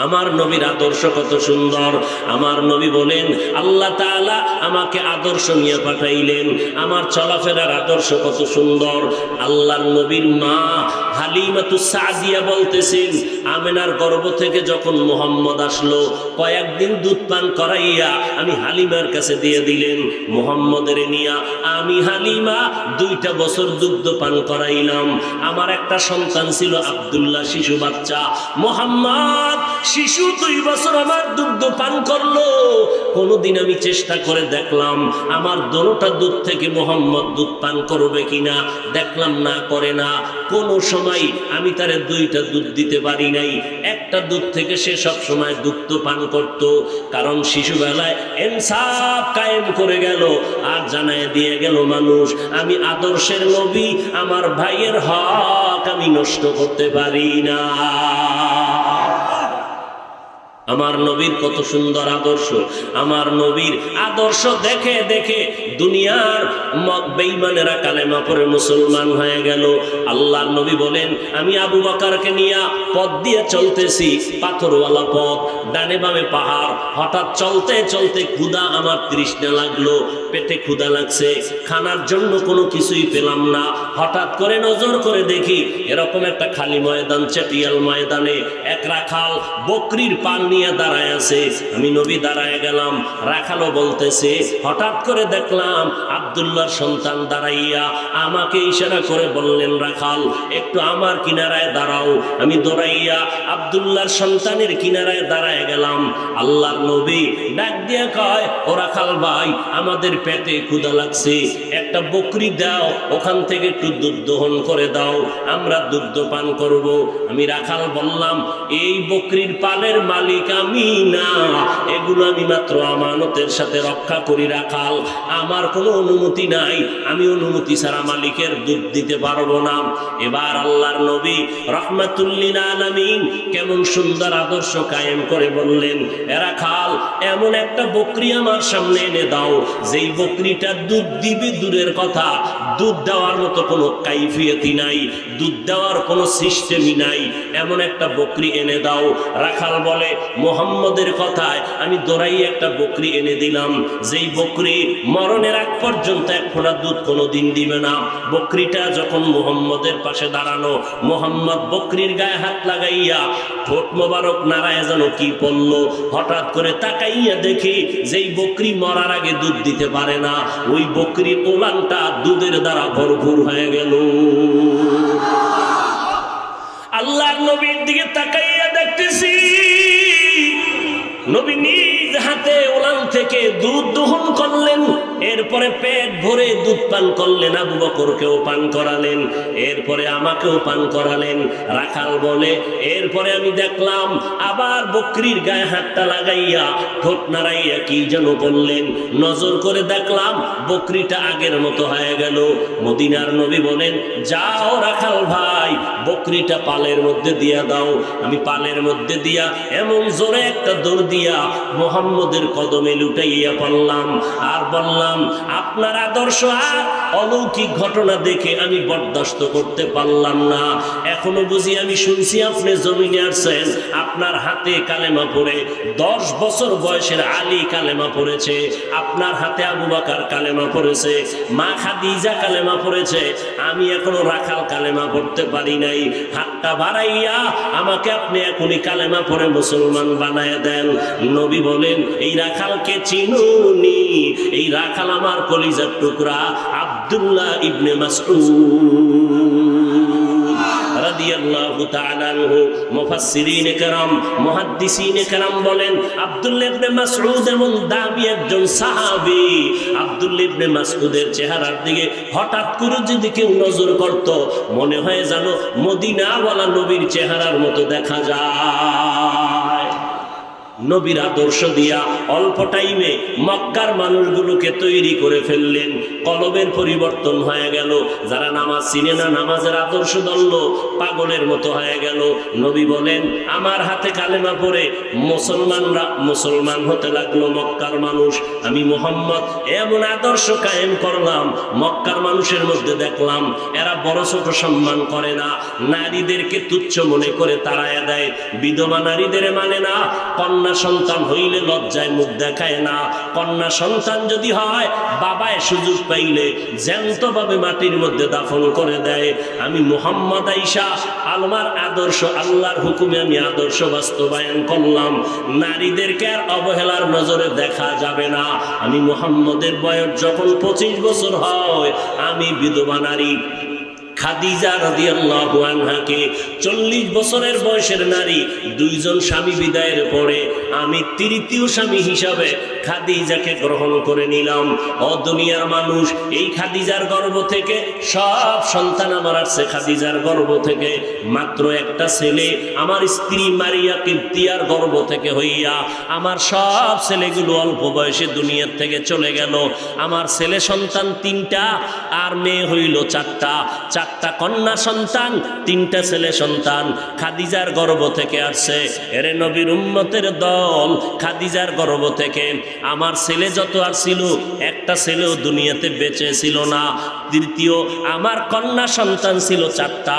আমার নবীর আদর্শ কত সুন্দর। আমার নবী বলেন আল্লাহ তাআলা আমাকে আদর্শ নিয়ে পাঠাইলেন, আমার চলাফেরার আদর্শ কত সুন্দর। আল্লাহর নবীর মা হালিমাতুস সাদিয়া বলতেছেন, আমেনার গর্ভ থেকে যখন মুহাম্মদ আসলো কয়েকদিন দুধ পান করাইয়া আমি হালিমার কাছে দিয়ে দিলেন। মুহাম্মদের নিয়া আমি হালিমা 2টা বছর দুগ্ধ পান করাইলাম। আমার একটা সন্তান ছিল আব্দুল্লাহ, শিশু বাচ্চা। মুহাম্মদ শিশু 2 বছর আমার দুগ্ধ পান করলো। কোনদিন আমি চেষ্টা করে দেখলাম আমার দোনোটা দুধ থেকে মুহাম্মদ দুধ পান করবে কিনা, দেখলাম না, করে না। কোনো সময় আমি তারে 2টা দুধ দিতে পারি নাই, একটা দুধ থেকে সে সব সময় দুগ্ধ পান করত। কারণ শিশুবেলায় ইনসাফ কায়েম করে গেল আর জানায় দিয়ে গেল মানুষ আমি আদর্শের নবী, আমার ভাইয়ের হক আমি নষ্ট করতে পারি না। আমার নবীর কত সুন্দর আদর্শ। আমার নবীর আদর্শ দেখে দেখে দুনিয়ার বেঈমানেরা কালেমা পড়ে মুসলমান হয়ে গেল। আল্লাহর নবী বলেন আমি আবু বকরকে নিয়ে পথ দিয়ে চলতেছি, পাথরওয়ালা পথ, ডানে বামে পাহাড়। হঠাৎ চলতে চলতে ক্ষুধা, আমার তৃষ্ণা লাগলো, পেটে ক্ষুধা লাগছে, খানার জন্য কোনো কিছুই পেলাম না। হঠাৎ করে নজর করে দেখি এরকম একটা খালি ময়দান, চেটিয়াল ময়দানে এক রাখাল বকরির পাল নিয়ে দাঁড়ায় আছে। আমি নবী দাঁড়ায় গেলাম, রাখালও বলতেছে। হঠাৎ করে দেখলাম আব্দুল্লাহর সন্তান দাঁড়াইয়া আমাকে ইশারা করে বললেন, রাখাল একটু আমার কিনারায় দাঁড়াও। আমি দৌড়াইয়া আব্দুল্লাহর সন্তানের কিনারায় দাঁড়ায় গেলাম। আল্লাহর নবী ডাক দিয়ে কয়, ও রাখাল ভাই, আমাদের পেটে ক্ষুধা লাগছে, একটা বকরি দাও, ওখান থেকে একটু দুধ দহন করে দাও, আমরা দুগ্ধ পান করব। আমি রাখাল বললাম, এই বকরির পালের মালিক আমি না, এগুলো আমি মাত্র আমানতের সাথে রক্ষা করি রাখাল, আমার কোনো অনুমতি নাই, আমি অনুমতি ছাড়া মালিকের দুধ দিতে পারবো না। এবার আল্লাহর নবী রাহমাতুল লিল আলামিন কেমন সুন্দর আদর্শ কায়েম করে বললেন, এ রাখাল এমন একটা বকরি আমার সামনে এনে দাও, যেই বকরিটা দুধ দিবে দূরের কথা, দুধ দেওয়ার মতো কোনো কাইফিয়তি নাই, দুধ দেওয়ার কোনো সিস্টেমই নাই, এমন একটা বকরি এনে দাও। রাখাল বলে, মুহাম্মদের কথায় আমি দৌড়াই একটা বকরি এনে দিলাম, যেই বকরি মরণের আগ পর্যন্ত এক ফোঁটা দুধ কোনোদিন দিবে না। বকরিটা যখন মুহাম্মদের পাশে দাঁড়ানো, মুহাম্মদ বকরির গায়ে হাত লাগাইয়া ঠোঁট মোবারক নাড়ায় যেন কি পড়ল। হঠাৎ করে তাকাইয়া দেখি যেই বকরি মরার আগে দুধ দিতে পারে না, ওই বকরির ওলানটা দুধের দ্বারা ভরপুর হয়ে গেল। আল্লাহর নবীর দিকে তাকাইয়া দেখতেছি নবী নিজ হাতে ওলান থেকে দুধ দহন করলেন, এরপরে পেট ভরে দুধ পান করলেন, আবু বকরকেও পান করালেন, এরপরে আমাকেও পান করালেন। রাখাল বলে, এরপরে আমি দেখলাম আবার বকরির গায়ে হাতটা লাগাইয়া ঠোঁট নাড়াইয়া কি যেন বললেন, নজর করে দেখলাম বকরিটা আগের মতো হয়ে গেল। মদিনার নবী বলেন, যাও রাখাল ভাই, বকরিটা পালের মধ্যে দিয়া দাও। আমি পালের মধ্যে দিয়া এমন জোরে একটা দৌড় দিয়া মুহাম্মদের কদমে লুটাইয়া পড়লাম আর বললাম, আপনার আদর্শ আর অলৌকিক ঘটনা দেখে আমি বরদাস্ত করতে পারলাম না। এখনো বুঝি আমি শুনছি আপনি জমিনে আসছেন, আপনার হাতে কালেমা পড়ে 10 বছর বয়সের আলী কালেমা পড়েছে, আপনার হাতে আবু বকর কালেমা পড়েছে, মা খাদিজা কালেমা পড়েছে, আমি এখনো রাখাল কালেমা পড়তে পারি নাই। হাতটা বাড়াইয়া আমাকে আপনি এখনই কালেমা পড়ে মুসলমান বানায় দেন। নবী বলেন, এই রাখালকে চিনুনি? এই রাখাল আমার কলিজার টুকরা আব্দুল্লাহ ইবনে মাসউদ রাদিয়াল্লাহু তাআলা আনহু। মুফাসসিরিনে কেরাম, মুহাদ্দিসিনে কেরাম বলেন, আব্দুল্লাহ ইবনে মাসউদ এমন দামি একজন সাহাবী। আব্দুল্লাহ ইবনে মাসউদের চেহারার দিকে হঠাৎ করে যদি কেউ নজর করত, মনে হয় যেন মদিনাওয়ালা নবীর চেহারার মতো দেখা যায়। নবীর আদর্শ দিয়া অল্প টাইমে মক্কার মানুষগুলোকে তৈরি করে ফেললেন। কলবের পরিবর্তন হয়ে গেল। যারা নামাজ চিনে না, নামাজের আদর্শ ধরল, পাগলের মতো হয়ে গেল। নবী বলেন, আমার হাতে কালেমা পড়ে মুসলমানরা মুসলমান হতে লাগলো। মক্কার মানুষ, আমি মুহাম্মদ এমন আদর্শ কায়েম করলাম, মক্কার মানুষের মধ্যে দেখলাম এরা বড় ছোট সম্মান করে না, নারীদেরকে তুচ্ছ মনে করে তাড়ায়া দেয়, বিধবা নারীদের মানে না, কন্যা সন্তান হইলে লজ্জায় মুখ দেখায় না, কন্যা সন্তান যদি হয় বাবায় সুযোগ পাইলে জ্যান্তভাবে মাটির মধ্যে দাফন করে দেয়। আমি মুহাম্মদ আইসা আলমার আদর্শ, আল্লাহর হুকুমে আমি আদর্শ বাস্তবায়ন করলাম। নারীদেরকে আর অবহেলার নজরে দেখা যাবে না। আমি মুহাম্মদের বয়স যখন 25 বছর হয়, আমি বিধবা নারী খাদিজা রাদিয়াল্লাহু আনহাকে 40 বছরের বয়সের নারী, 2 জন স্বামী বিদায়ের পরে আমি তৃতীয় স্বামী হিসাবে খাদিজাকে গ্রহণ করে নিলাম। ও দুনিয়ার মানুষ, এই খাদিজার গর্ভ থেকে সব সন্তান আমার আসছে। খাদিজার গর্ভ থেকে মাত্র একটা ছেলে, আমার স্ত্রী মারিয়া কিবতিয়ার গর্ভ থেকে হইয়া আমার সব ছেলেগুলো অল্প বয়সে দুনিয়ার থেকে চলে গেল। আমার ছেলে সন্তান 3টা আর মেয়ে হইল 4টা। 4টা কন্যা সন্তান, 3টা ছেলে সন্তান খাদিজার গর্ভ থেকে আসছে। এরে নবীর উম্মতের দল, খাদিজার গর্ভ থেকে আমার ছেলে যত আর ছিল, একটা ছেলেও দুনিয়াতে বেঁচে ছিল না। তৃতীয় আমার কন্যা সন্তান ছিল 4টা।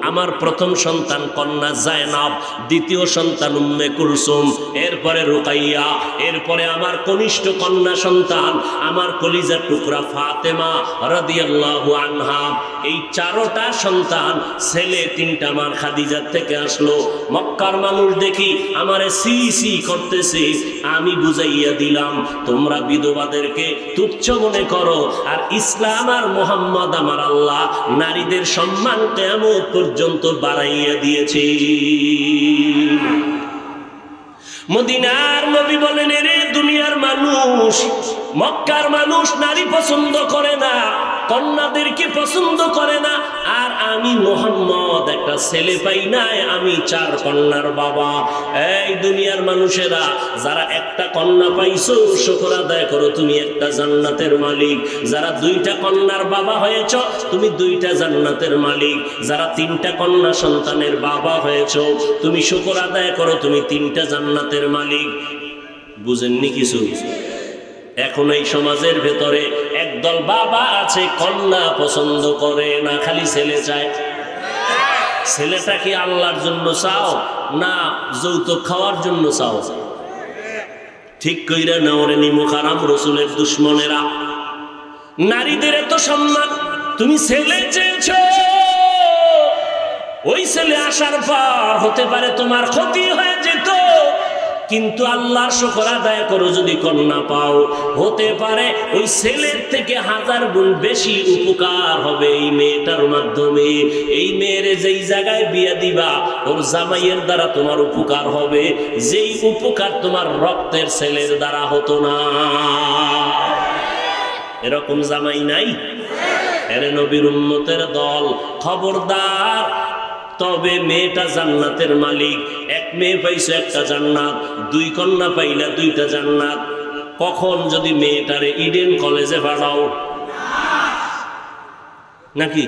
আমার প্রথম সন্তান কন্যা জায়নাব, দ্বিতীয় সন্তান উম্মে কুলসুম, এরপরে রুকাইয়া, এরপরে আমার কনিষ্ঠ কন্যা সন্তান আমার কলিজার টুকরা ফাতেমা রাদিয়াল্লাহু আনহা। এই 4টা সন্তান, ছেলে 3টা আমার খাদিজার থেকে আসলো। মক্কার মানুষ দেখি আমারে সি সি করতেছে। আমি বুঝাইয়া দিলাম, তোমরা বিধবাদেরকে তুচ্ছ মনে করো, আর ইসলাম আর মুহাম্মদ আমার আল্লাহ নারীদের সম্মান কিয়ামত পর্যন্ত বাড়াইয়া দিয়েছে। মদিনার নবী বলেন, রে দুনিয়ার মানুষ, মক্কার মানুষ নারী পছন্দ করে না, কন্যাদেরকে পছন্দ করে না, আর আমি মুহাম্মদ একটা ছেলে পাই নাই, আমি 4 কন্যার বাবা। এই দুনিয়ার মানুষেরা, যারা একটা কন্যা পাইছো শুকর আদায় করো, তুমি একটা জান্নাতের মালিক। যারা 2টা কন্যার বাবা হয়েছ, তুমি 2টা জান্নাতের মালিক। যারা 3টা কন্যা সন্তানের বাবা হয়েছ, তুমি শুকর আদায় করো, তুমি 3টা জান্নাতের মালিক। বুঝেননি কিছু? এখন এই সমাজের ভেতরে একদল বাবা আছে, কন্যা পছন্দ করে না, খালি ছেলে চায়। ছেলেটা কি আল্লাহর জন্য চাও না যৌতুক খাওয়ার জন্য চাও? ঠিক কইরা না ওরে নিমুখ হারাম রসুলের দুশ্মনেরা। নারীদের এত সম্মান, তুমি ছেলে চেয়েছ, ওই ছেলে আসার পর হতে পারে তোমার ক্ষতি হয়ে যেত, কিন্তু আল্লাহর শুকর আদায় করো, যদি কন্যা পাও হতে পারে ওই ছেলের থেকে 1000 গুণ বেশি উপকার হবে এই মেয়েটার মাধ্যমে। এই মেয়ের যেই জায়গায় বিয়ে দিবা, ওর জামাইয়ের দ্বারা তোমার উপকার হবে, যেই উপকার তোমার রক্তের ছেলের দ্বারা হতো না। এরকম জামাই নাই? এরে নবীর উম্মতের দল, খবরদার। তবে মেয়েটা জান্নাতের মালিক। 1 মেয়ে পাইছো, 1টা জান্নাত, 2 কন্যা পাইলা, 2টা জান্নাত। কখন? যদি মেয়েটারে ইডেন কলেজে পাঠাও। নাকি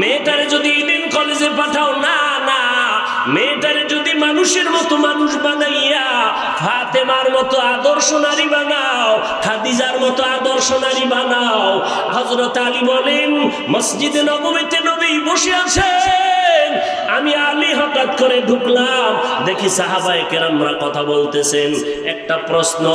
মেয়েটারে যদি ইডেন কলেজে পাঠাও? না না, মেয়েটারে যদি মানুষের মতো মানুষ বানাইয়া ফাতেমার মতো আদর্শ নারী বানাও, খাদিজার মতো আদর্শ নারী বানাও। হযরত আলী বলেন, মসজিদে নববীতে নবী বসে আছেন, আমি আলী হঠাৎ করে ঢুকলাম, দেখি সাহাবায়ে কেরামরা কথা বলতেছেন। একটা প্রশ্ন,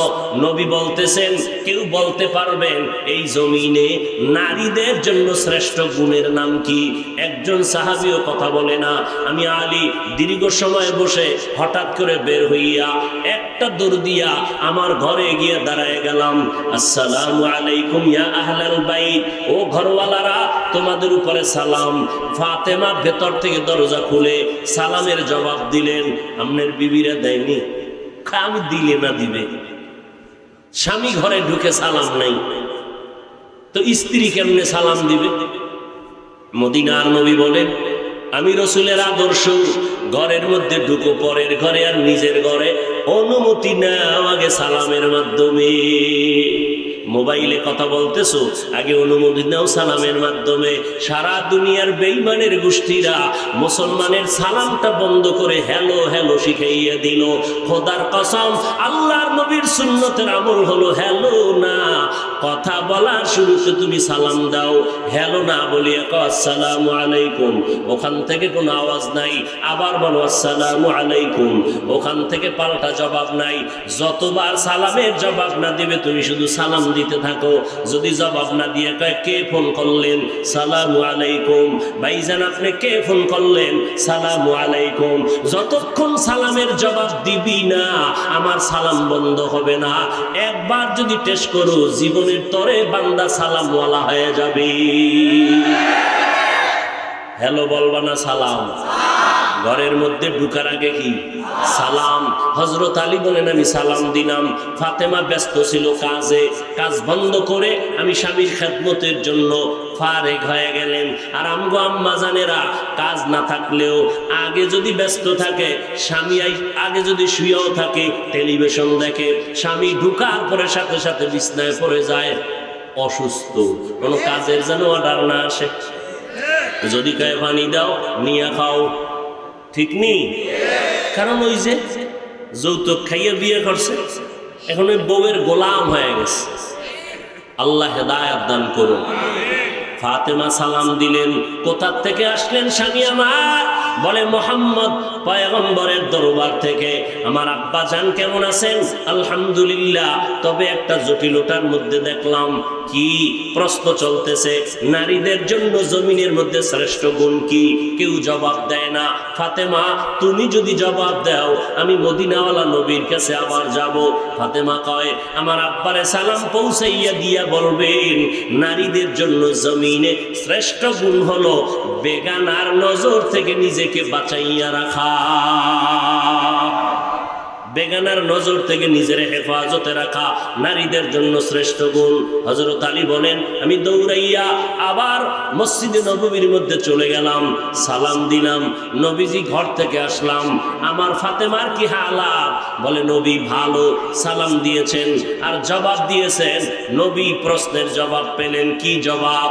নবী বলতেছেন, কেউ বলতে পারবেন এই জমিনে নারীদের জন্য শ্রেষ্ঠ গুণের নাম কি? একজন সাহাবীও কথা বলে না। আমি আলী দীর্ঘ সময় বসে হঠাৎ করে বের হইয়া একটা দৌড় দিয়া আমার ঘরে গিয়ে দাঁড়ায় গেলাম। আসসালামু আলাইকুম ইয়া আহলাল বাইত, ও ঘরওয়ালারা, তোমাদের উপরে সালাম। ফাতেমা ভেতর থেকে দরজা খুলে সালামের জবাব দিলেন। আপনার বিবিরা দেয়নি? আমি দিলে না দিবে? স্বামী ঘরে ঢুকে সালাম নাই, তো স্ত্রী কেমনে সালাম দিবে? মদিনার নবী বলেন, আমি রসুলের আদর্শ, ঘরের মধ্যে ঢুকো পরের ঘরে আর নিজের ঘরে অনুমতি নাও আগে সালামের মাধ্যমে। মোবাইলে কথা বলতেছো, আগে অনুমতি নাও সালামের মাধ্যমে। সারা দুনিয়ার বেঈমানের গোষ্ঠীরা মুসলমানের সালামটা বন্ধ করে হ্যালো হ্যালো শিখাইয়া দিল। খোদার কসম, আল্লাহর নবীর সুন্নতের আমল হলো হ্যালো না। কথা বলার শুরুতে তুমি সালাম দাও, হ্যালো না বলিয়া কও আসসালামু আলাইকুম, ওখান থেকে কোনো আওয়াজ নাই। আবার বলো আসসালামু আলাইকুম, ওখান থেকে পাল্টা জবাব নাই। যতবার সালামের জবাব না দিবে তুমি শুধু সালাম দিতে থাকো। যদি জবাব না দিয়ে কয় কে ফোন করলেন, সালামু আলাইকুম। ভাইজান আপনি কে ফোন করলেন, সালামু আলাইকুম। যতক্ষণ সালামের জবাব দিবি না আমার সালাম বন্ধ হবে না। একবার যদি টেস্ট করো জীবনের তরে বান্দা সালামওয়ালা হয়ে যাবে। হ্যালো বলবা না সালাম? ঘরের মধ্যে ঢুকার আগে কি সালাম? হযরত আলী বলেন আমি সালাম দিলাম। ফাতেমা ব্যস্ত ছিল কাজে, কাজ বন্ধ করে আমি স্বামীর খেদমতের জন্য ফারেগ হয়ে গেলেন। আর আমগো আম্মা জানেরা কাজ না থাকলেও আগে যদি ব্যস্ত থাকে, স্বামী আগে যদি শুয়েও থাকে টেলিভিশন দেখে, স্বামী ঢুকার পরে সাথে সাথে বিছনায় পড়ে যায় অসুস্থ, কোনো কাজের যেন অর্ডার না আসে। যদি কয় পানি দাও নিয়ে খাও, ঠিক নেই? কারণ ওই যে যৌতুক খাইয়ে বিয়ে করছে, এখন ওই বউয়ের গোলাম হয়ে গেছে। আল্লাহ হেদায়েত দান করুন। ফাতেমা সালাম দিলেন। কোথার থেকে আসলেন স্বামী আমার? বলে মুহাম্মদ পয়গম্বরের দরবার থেকে। আমার আব্বা জান কেমন আছেন? আলহামদুলিল্লাহ। তবে একটা জটিলতার মধ্যে দেখলাম। কি প্রশ্ন চলতেছে? নারীদের জন্য জমিনের মধ্যে শ্রেষ্ঠ গুণ কি? কেউ জবাব দেয় না। ফাতেমা তুমি যদি জবাব দাও আমি মদিনাওয়ালা নবীর কাছে আবার যাব। ফাতেমা কয় আমার আব্বারে সালাম পৌঁছাইয়া দিয়া বলবেন নারীদের জন্য জমিনে শ্রেষ্ঠ গুণ হলো বেগানার নজর থেকে নিজেকে বাঁচাইয়া রাখা। বেগানার নজর থেকে নিজের হেফাজতে রাখা নারীদের জন্য শ্রেষ্ঠ গুণ। হযরত আলী বলেন আমি দৌড়াইয়া আবার মসজিদে নববীর মধ্যে চলে গেলাম, সালাম দিলাম। নবীজি ঘর থেকে আসলাম। আমার ফাতেমার কি হালাত? বলে নবী ভালো, সালাম দিয়েছেন আর জবাব দিয়েছেন। নবী প্রশ্নের জবাব পেলেন। কি জবাব?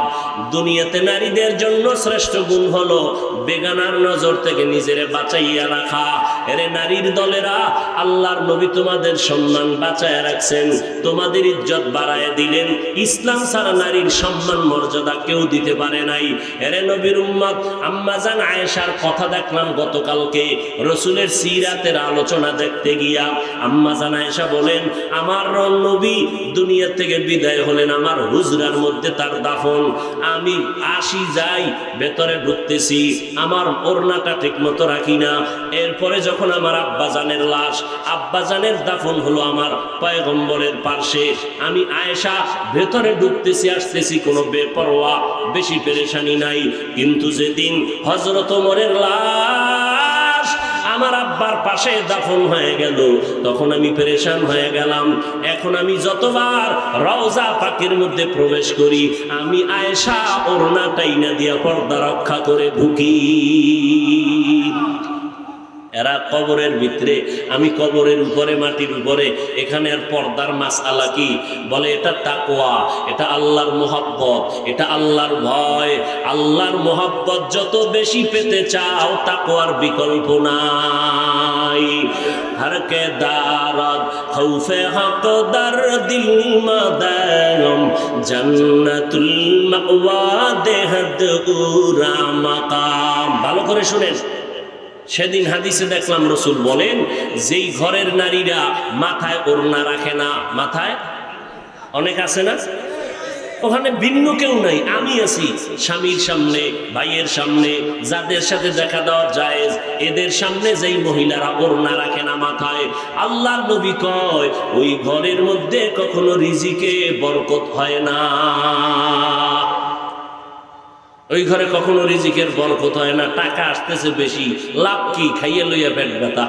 দুনিয়াতে নারীদের জন্য শ্রেষ্ঠ গুণ হলো বেগানার নজর থেকে নিজের বাঁচাইয়া রাখা। এরে নারীর দলেরা, আল্লাহর নবী তোমাদের সম্মান বাঁচায় রাখছেন, তোমাদের ইজ্জত বাড়ায় দিলেন। ইসলাম ছাড়া নারীর সম্মান মর্যাদা কেউ দিতে পারে নাই। এরে নবীর উম্মত, আম্মা জান আয়েশার কথা দেখলাম গতকালকে রাসূলের সিরাতের আলোচনা দেখতে গিয়া। আম্মা জান আয়েশা বলেন আমার নবী দুনিয়া থেকে বিদায় হলেন, আমার হুজরার মধ্যে তার দাফন। আমি আসি যাই, ভেতরে ঢুকতেছি, আমার ওড়নাটা ঠিক মতো রাখি না। এরপরে যখন আমার আব্বাজানের লাশ, আব্বাজানের দাফন হলো আমার পয়গম্বরের পার্শ্বে, আমি আয়েশা ভেতরে ঢুকতেছি আসতেছি, কোনো বেপরোয়া, বেশি পেরেশানি নাই। কিন্তু যেদিন হযরত ওমরের লাশ আমার আব্বার পাশে দাফন হয়ে গেল তখন আমি পেরেশান হয়ে গেলাম। এখন আমি যতবার রওজা পাকের মধ্যে প্রবেশ করি আমি আয়েশা ওড়না টাইনা দিয়া পর্দা রক্ষা করে ঢুকি। এরা কবরের ভিতরে, আমি কবরের উপরে, মাটির উপরে। এখানে আর পর্দার মাসআলা কি? বলে এটা তাকওয়া, এটা আল্লাহর মোহাব্বত, এটা আল্লাহর ভয়। আল্লাহর মোহাব্বত যত বেশি পেতে চাও তাকওয়ার বিকল্প নাই। हर के दारद खौफे हक दर दिल मदाम जन्नतुल मावा देहद उरा मकाम। ভালো করে শুনেন। সেদিন হাদিসে দেখলাম রাসূল বলেন যেই ঘরের নারীরা মাথায় ওড়না রাখে না, মাথায় অনেক আছে না, ওখানে ভিন্ন কেউ নাই, আমি আছি। স্বামীর সামনে, ভাইয়ের সামনে, যাদের সাথে দেখা দেওয়া জায়েজ, এদের সামনে যেই মহিলারা ওড়না রাখে না মাথায়, আল্লাহর নবী কয় ওই ঘরের মধ্যে কখনো রিজিকে বরকত হয় না। ওই ঘরে কখনো রিজিকের বরকত হয় না। টাকা আসতেছে বেশি, লাভ কি? খাইয়ে লইয়া পেট ব্যথা।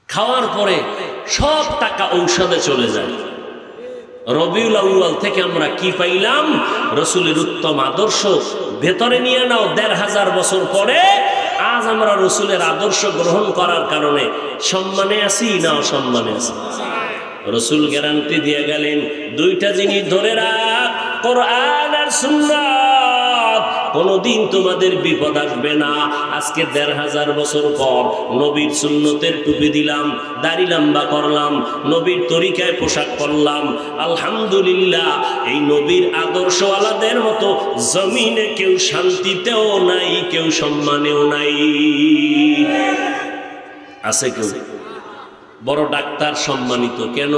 খাওয়ার পরে সব টাকা ঔষধে চলে যায়। রবিউল আউয়াল থেকে আমরা কি পাইলাম? রাসূলের উত্তম আদর্শ। ভেতরে নিয়ে নাও, ১৫০০ বছর পরে আজ আমরা রসুলের আদর্শ গ্রহণ করার কারণে সম্মানে আছি না অসম্মানে আছি? রসুল গ্যারান্টি দিয়ে গেলেন, দুইটা জিনিস ধরে রাখ, কোরআন আর সুন্নাত, কোনদিন তোমাদের বিপদ আসবে না। আজকে ১৫০০ বছর পর নবীর সুন্নতের টুপি দিলাম, দাড়ি লম্বা করলাম, নবীর তরিকায় পোশাক পরলাম, আলহামদুলিল্লাহ। এই নবীর আদর্শওয়ালাদের মতো জমিনে কেউ শান্তিতেও নাই, কেউ সম্মানেও নাই। আছে কেউ? বড় ডাক্তার সম্মানিত কেন?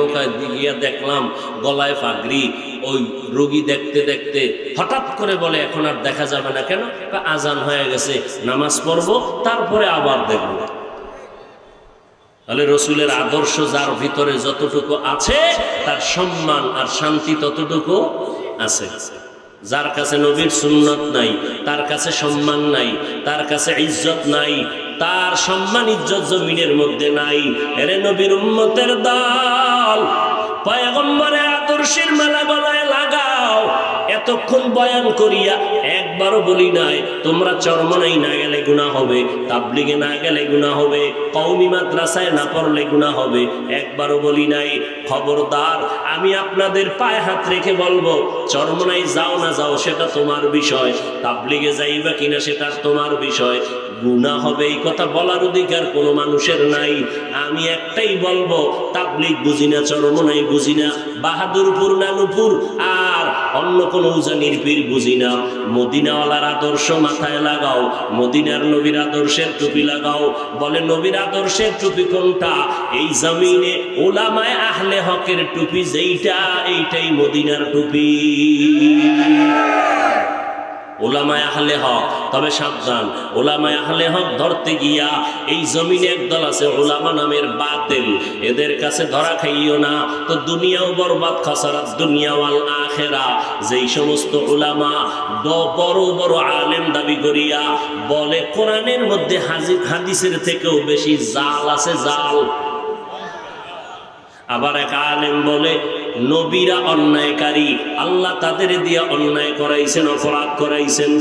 গিয়া দেখলাম গলায় পাগড়ি, ওই রোগী দেখতে দেখতে হঠাৎ করে বলে এখন আর দেখা যাবে না। কেন? আজান হয়ে গেছে, নামাজ পড়বো, তারপরে আবার দেখব। তাহলে রসুলের আদর্শ যার ভিতরে যতটুকু আছে তার সম্মান আর শান্তি ততটুকু আছে। যার কাছে নবীর সুন্নত নাই, তার কাছে সম্মান নাই, তার কাছে ইজ্জত নাই, তার সম্মান ইজ্জত জমিনের মধ্যে নাই। এরে নবীর উম্মতের দল, পয়গম্বরের আদর্শের মালা গলায় লাগাও। এতক্ষণ বয়ান করিয়া একবারও বলি নাই তোমরা চরমনাই না গেলে গুনাহ হবে, তাবলিগে না গেলে গুনাহ হবে, কওমি মাদ্রাসায় না পড়লে গুনাহ হবে, একবারও বলি নাই। খবরদার, আমি আপনাদের পায়ে হাত রেখে বলবো, চরমনাই যাও না যাও সেটা তোমার বিষয়, তাবলিগে যাইবা কিনা সেটা তোমার বিষয়। গুনাহ হবে এই কথা বলার অধিকার কোনো মানুষের নাই। আমি একটাই বলবো, তাবলিগ বুঝি না, চরমনাই বুঝি না, বাহাদুরপুর নানুপুর আর অন্য কোন উজানির পীর বুঝি না। মদিনাওয়ালার আদর্শ মাথায় লাগাও, মদিনার নবীর আদর্শের টুপি লাগাও। বলে নবীর আদর্শের টুপি কোনটা? এই জমিনে উলামায়ে আহলে হকের টুপি যেইটা, এইটাই মদিনার টুপি। উলামায়ে আহলে হক। তবে সাবধান, উলামায়ে আহলে হক ধরতে গিয়া এই জমিনে একদল আছে উলামা নামের বাতিল, এদের কাছে ধরা খাইও না তো দুনিয়াও বরবাদ, খাসারাত দুনিয়া ওয়াল আখিরা। যেই সমস্ত উলামা বড় বড় আলেম দাবি করিয়া বলে কোরআনের মধ্যে হাদিসের থেকেও বেশি জাল আছে, জাল। আবার এক আলেম বলে নবীরা অন্যায়কারী, আল্লাহ তাদের দিয়ে অন্যায় করাইছেন, অপরাধ করাইছেন।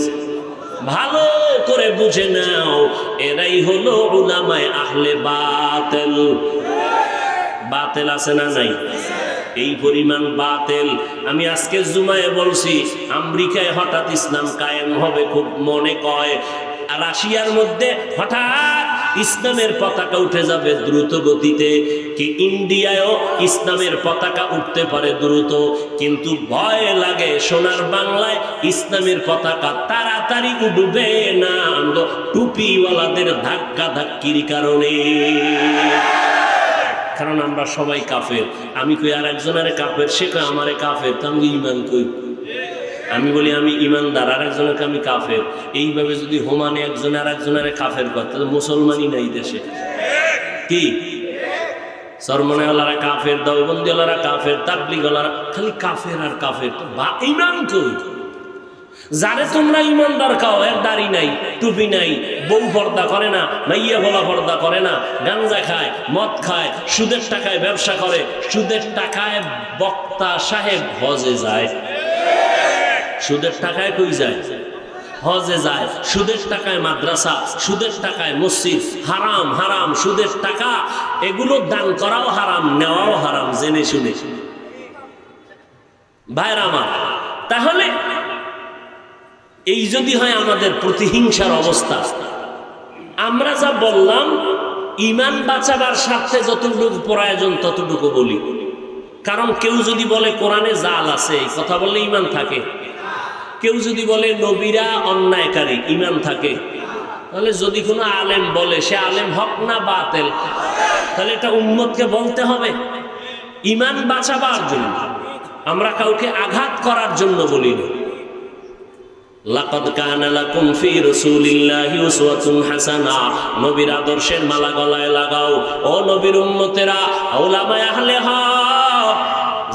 ভালো করে বুঝে নাও, এরাই হলো উলামায়ে আহলে বাতিল। বাতিল আছে না নাই? এই পরিমাণ বাতিল। আমি আজকে জুমায় বলছি, আমেরিকায় হঠাৎ ইসলাম কায়েম হবে খুব মনে কয়, রাশিয়ার মধ্যে হঠাৎ ইসলামের পতাকা উঠে যাবে দ্রুত গতিতে, কি ইন্ডিয়ায়ও ইসলামের পতাকা উঠতে পারে দ্রুত, কিন্তু ভয় লাগে সোনার বাংলায় ইসলামের পতাকা তাড়াতাড়ি উঠবে না, টুপিওয়ালাদের ধাক্কা ধাক্কির কারণে। কারণ আমরা সবাই কাফের। আমি কই আর একজনের কাফের, সে কয় আমারে কাফের, তো আমি ইমান কই। আমি বলি আমি ইমানদার, আর একজনকে আমি কাফের। এইভাবে যদি হোমানে একজন আর একজনের কাফের করে, তাহলে মুসলমানই নাই দেশে। কি সরমনেওয়ালারা কাফের, দেওবন্দিওয়ালারা কাফের, তাবলিগওয়ালারা খালি কাফের আর কাফের। তো ইমান কই? যারে তোমরা ইমানদার খাও, এর দাড়ি নাই, টুপি নাই, বউ পর্দা করে না, মাইয়া বলা পর্দা করে না, গাঞ্জা খায়, মদ খায়, সুদের টাকায় ব্যবসা করে, সুদের টাকায় বক্তা সাহেব হজে যায়। সুদের টাকায় কই যায়? হজে যায়। সুদের টাকায় মাদ্রাসা, সুদের টাকায় মসজিদ। হারাম হারাম, সুদের টাকা এগুলো দান করাও হারাম, নেওয়াও হারাম, জেনে শুনে। ভাইরা আমার, তাহলে এই যদি হয় আমাদের প্রতিহিংসার অবস্থা, আমরা যা বললাম ঈমান বাঁচাবার স্বার্থে যতটুকু প্রয়োজন ততটুকু বলি। কারণ কেউ যদি বলে কোরআনে জাল আছে, এই কথা বললে ঈমান থাকে। কেউ যদি বলে নবীরা অন্যায়কারী, ঈমান থাকে। তাহলে যদি কোনো আলেম বলে, সে আলেম হক না বাতিল, তাহলে এটা উম্মতকে বলতে হবে। ঈমান বাঁচাবার জন্য, আমরা কাউকে আঘাত করার জন্য বলি না। লাকাদ কানা লাকুম ফি রাসূলিল্লাহি উসওয়াতুন হাসানা, নবীর আদর্শের মালা গলায় লাগাও। ও নবীর উম্মতেরা, উলামায়ে আহলে হক,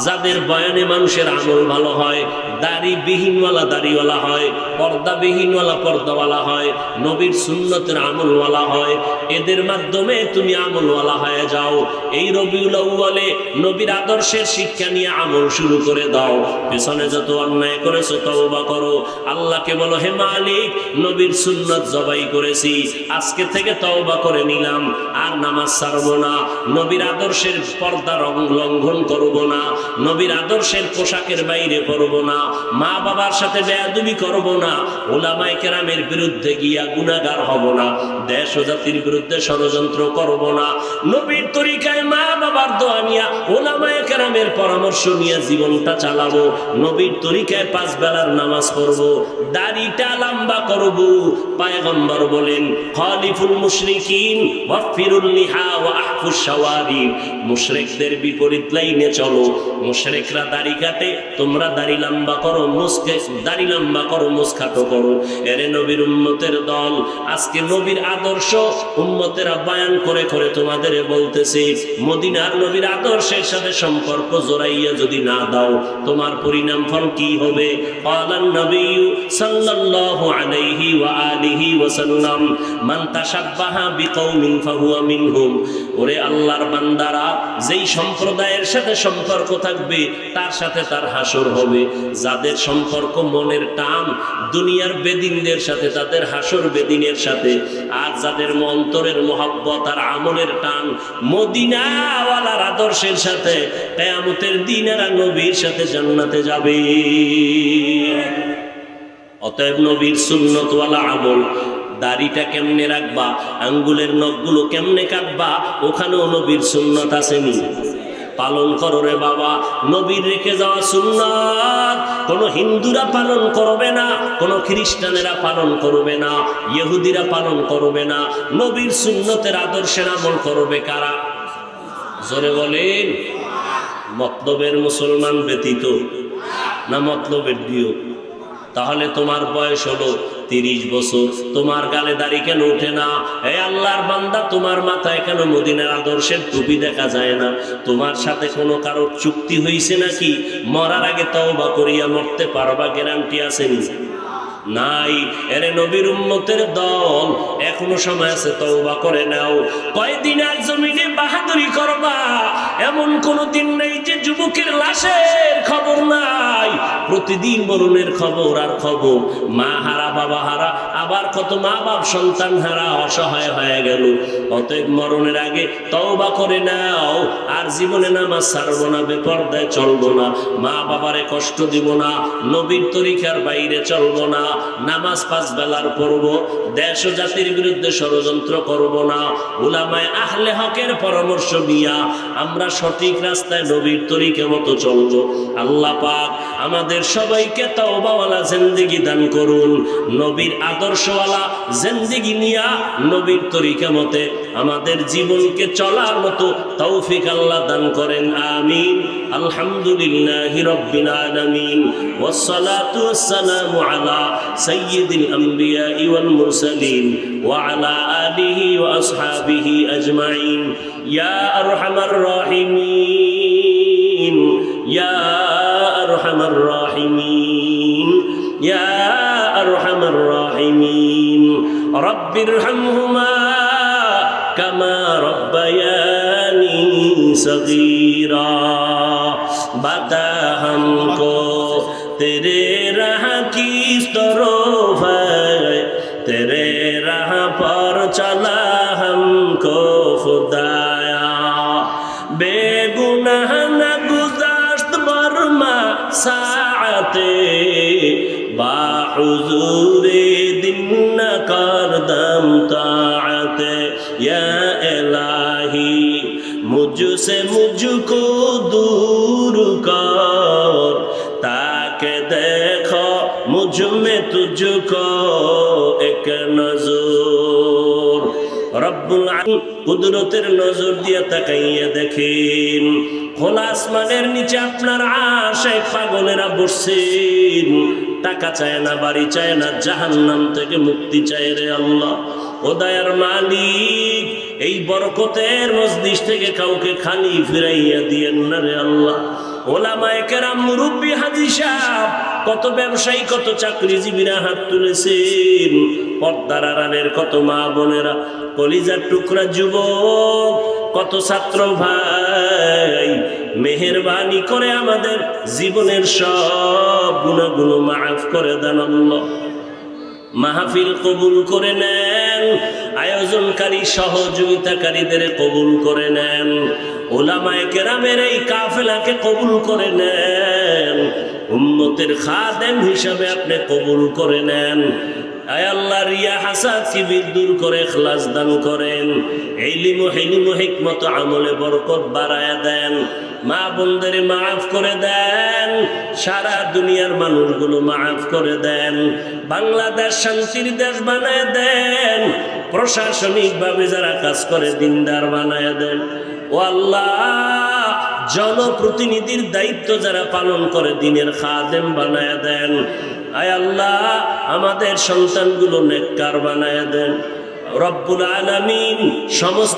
যাদের বয়ানে মানুষের আমল ভালো হয়, দাড়িবিহীনওয়ালা দাড়িওয়ালা হয়, পর্দাবিহীনওয়ালা পর্দাওয়ালা হয়, নবীর সুন্নতের আমলওয়ালা হয়, এদের মাধ্যমে তুমি আমলওয়ালা হয়ে যাও। এই রবিউল আউয়ালে নবীর আদর্শের শিক্ষা নিয়ে আমল শুরু করে দাও। পেছনে যত অন্যায় করেছো তওবা করো, আল্লাহকে বলো হে মালিক নবীর সুন্নত জবাই করেছি, আজকে থেকে তওবা করে নিলাম, আর নামাজ ছাড়বো না, নবীর আদর্শের পর্দা লঙ্ঘন করব না, নবীর আদর্শের পোশাকের বাইরে পড়ব না, মা বাবার সাথে বেয়াদবি করব না, ওলামায়ে কেরামের বিরুদ্ধে গিয়া গুনাহগার হব না, দেশ ও জাতির বিরুদ্ধে ষড়যন্ত্র করব না, নবীর তরিকায় মা বাবার দোয়া নিয়া ওলামায়ে কেরামের পরামর্শ নিয়ে জীবনটা চালাবো, নবীর তরিকায় 5 বেলার নামাজ পড়ব, দাড়িটা লম্বা করব। পয়গম্বর বলেন খালিফুল মুশরিকিন ওয়াফিরুল লিহা ওয়া আহফুশ শাওয়ারিব, মুশরিকদের বিপরীত লাইনে চলো। মুশরিকরা দাড়ি কাটে, তোমরা দাড়ি লম্বা করো, দাড়ি লম্বা করো, মুসখাটো করো। এরে নবীর উম্মতের দল, আজকে নবীর আদর্শ উম্মতেরা বয়ান করে করে তোমাদের বলতেছে, মদিনার নবীর আদর্শের সাথে সম্পর্ক জোড়াইয়া যদি না দাও তোমার পরিণাম ফল কি হবে? ক্বালান নবী সাল্লাল্লাহু আলাইহি ওয়া আলিহি ওয়া সাল্লাম মান তাশাব্বাহা বিকওমিন ফাহুয়া মিনহুম। ওরে আল্লাহর বান্দারা, যেই সম্প্রদায়ের সাথে সম্পর্ক থাকবে তার সাথে তার হাসর হবে। যাদের সম্পর্ক মনের টান দুনিয়ার বেদিনদের সাথে, তাদের হাসর বেদিনের সাথে। আর যাদের অন্তরের মহব্বত আর আমলের টান মদিনাওয়ালার আদর্শের সাথে, কিয়ামতের দিন এরা নবীর সাথে জান্নাতে যাবে। অতএব নবীর সুন্নতওয়ালা আমল, দাড়িটা কেমনে রাখবা, আঙ্গুলের নখগুলো কেমনে কাটবা, ওখানেও নবীর সুন্নত আসেনি, পালন করো রে বাবা। নবীর রেখে যাওয়া সুন্নাত কোন হিন্দুরা পালন করবে না, কোন খ্রিস্টানেরা পালন করবে না, ইহুদিরা পালন করবে না। নবীর সুন্নতের আদর্শের আমল করবে কারা? জোরে বলেন। মতলবের মুসলমান ব্যতীত না মতলবের দিও? তাহলে তোমার বয়স হলো 30 বছর, তোমার গালে দাড়ি কেন ওঠে না? এই আল্লাহর বান্দা, তোমার মাথায় কেন মদিনার আদর্শের টুপি দেখা যায় না? তোমার সাথে কোনো কারোর চুক্তি হয়েছে নাকি? মরার আগে তওবা করিয়া মরতে পারবা, গ্যারান্টি আছে নি? নাই। এরে নবীর উম্মতের দল, এখনো সময় আছে, তওবা করে নাও। কয়দিন আর জমিনে বাহাদুরি করবা, এমন কোন দিন নেই যে যুবকের লাশের খবর নাই। প্রতিদিন মরণের খবর আর খবর, মা হারা বাবা হারা, আবার কত মা বাপ সন্তান হারা অসহায় হয়ে গেল। অতএব মরণের আগে তওবা করে নাও, আর জীবনে নামাজ ছাড়বো না, বেপরদায় চলবো না, মা বাবারে কষ্ট দিব না, নবীর তরিকার বাইরে চলবো না, নামাজ 5 বেলার পড়ব, দেশ ও জাতির বিরুদ্ধে ষড়যন্ত্র করব না, উলামায়ে আহলে হকের পরামর্শ নিয়া আমরা সঠিক রাস্তায় নবীর তরিকা মতো চলব। আল্লাহ পাক আমাদের সবাইকে তওবাওয়ালা জিন্দেগি দান করুন, নবীর আদর্শওয়ালা জিন্দেগি নিয়া নবীর তরিকা মতে আমাদের জীবনকে চলার মতো তৌফিক আল্লাহ দান করেন, আমিন। আলহামদুলিল্লাহি রাব্বিল আলামিন, ওয়াসসালাতু ওয়াসসালামু আলা সাইয়্যিদিল আম্বিয়া ওয়াল মুরসালিন ওয়া আলা আলিহি ওয়া আসহাবিহি আজমাইন। ইয়া আরহামার রাহিমিন, ইয়া আরহামার রাহিমিন, ইয়া আরহামার রাহিমিন। রব্বিরহামহুমা কামা রব্বায়ানি সগীরা। बता हमको तेरे राह की तरफ है, तेरे राह पर चला हमको खुदाया। बेगुनाह न गुज़श्त बरमा साअते, बाहुज़ूरे दिन न करदम ताअते। या इलाही मुझसे मुझको दूर कर, ताके देखो मुझ में तुझको एक नजर। रब्बुल आलमीन কুদরতের নজর দিয়ে তাকাইয়া দেখেন, খোলা আসমানের নিচে আপনার আশায় পাগলেরা বসছেন, টাকা চায় না, বাড়ি চায় না, জাহান্নাম থেকে মুক্তি চায় রে আল্লাহ। ও দয়ার মালিক, এই বরকতের মজলিস থেকে কাউকে খালি ফিরাইয়া দিয়েন না রে আল্লাহ। ওলামায়ে কেরাম, মুরব্বী, হাজী সাহেব, কত ব্যবসায়ী, কত চাকরিজীবীরা হাত তুলেছেন। পর্দার আড়ালের কত মা বোনেরা, কলিজার টুকরা যুবক, কত ছাত্র ভাই, মেহেরবানি করে আমাদের জীবনের সব গুনাহগুলো মাফ করে দেন আল্লাহ। মাহফিল কবুল করে নেন, আয়োজনকারী সহযোগিতাকারীদের কবুল করে নেন, ওলামায়ে কেরামের এই কাফেলাকে কবুল করে নেন, উম্মতের খাদেম হিসাবে আপনি কবুল করে নেন। আয় আল্লাহ, রিয়া হাসাদ কিবির দূর করে ইখলাস দান করেন, ইলম ও হিলম ও হিকমত আমলে বরকত বাড়ায়া দেন, মা বোনদের মাফ করে দেন, সারা দুনিয়ার মানুষগুলো মাফ করে দেন, বাংলাদেশ শান্তির দেশ বানায় দেন, প্রশাসনিকভাবে যারা কাজ করে দিনদার বানায় দেন। ও আল্লাহ, জনপ্রতিনিধির দায়িত্ব যারা পালন করে দিনের খাদেম বানায় দেন। আয় আল্লাহ, আমাদের সন্তানগুলো নেককার বানায় দেন রব্বুল আলামিন। সমস্ত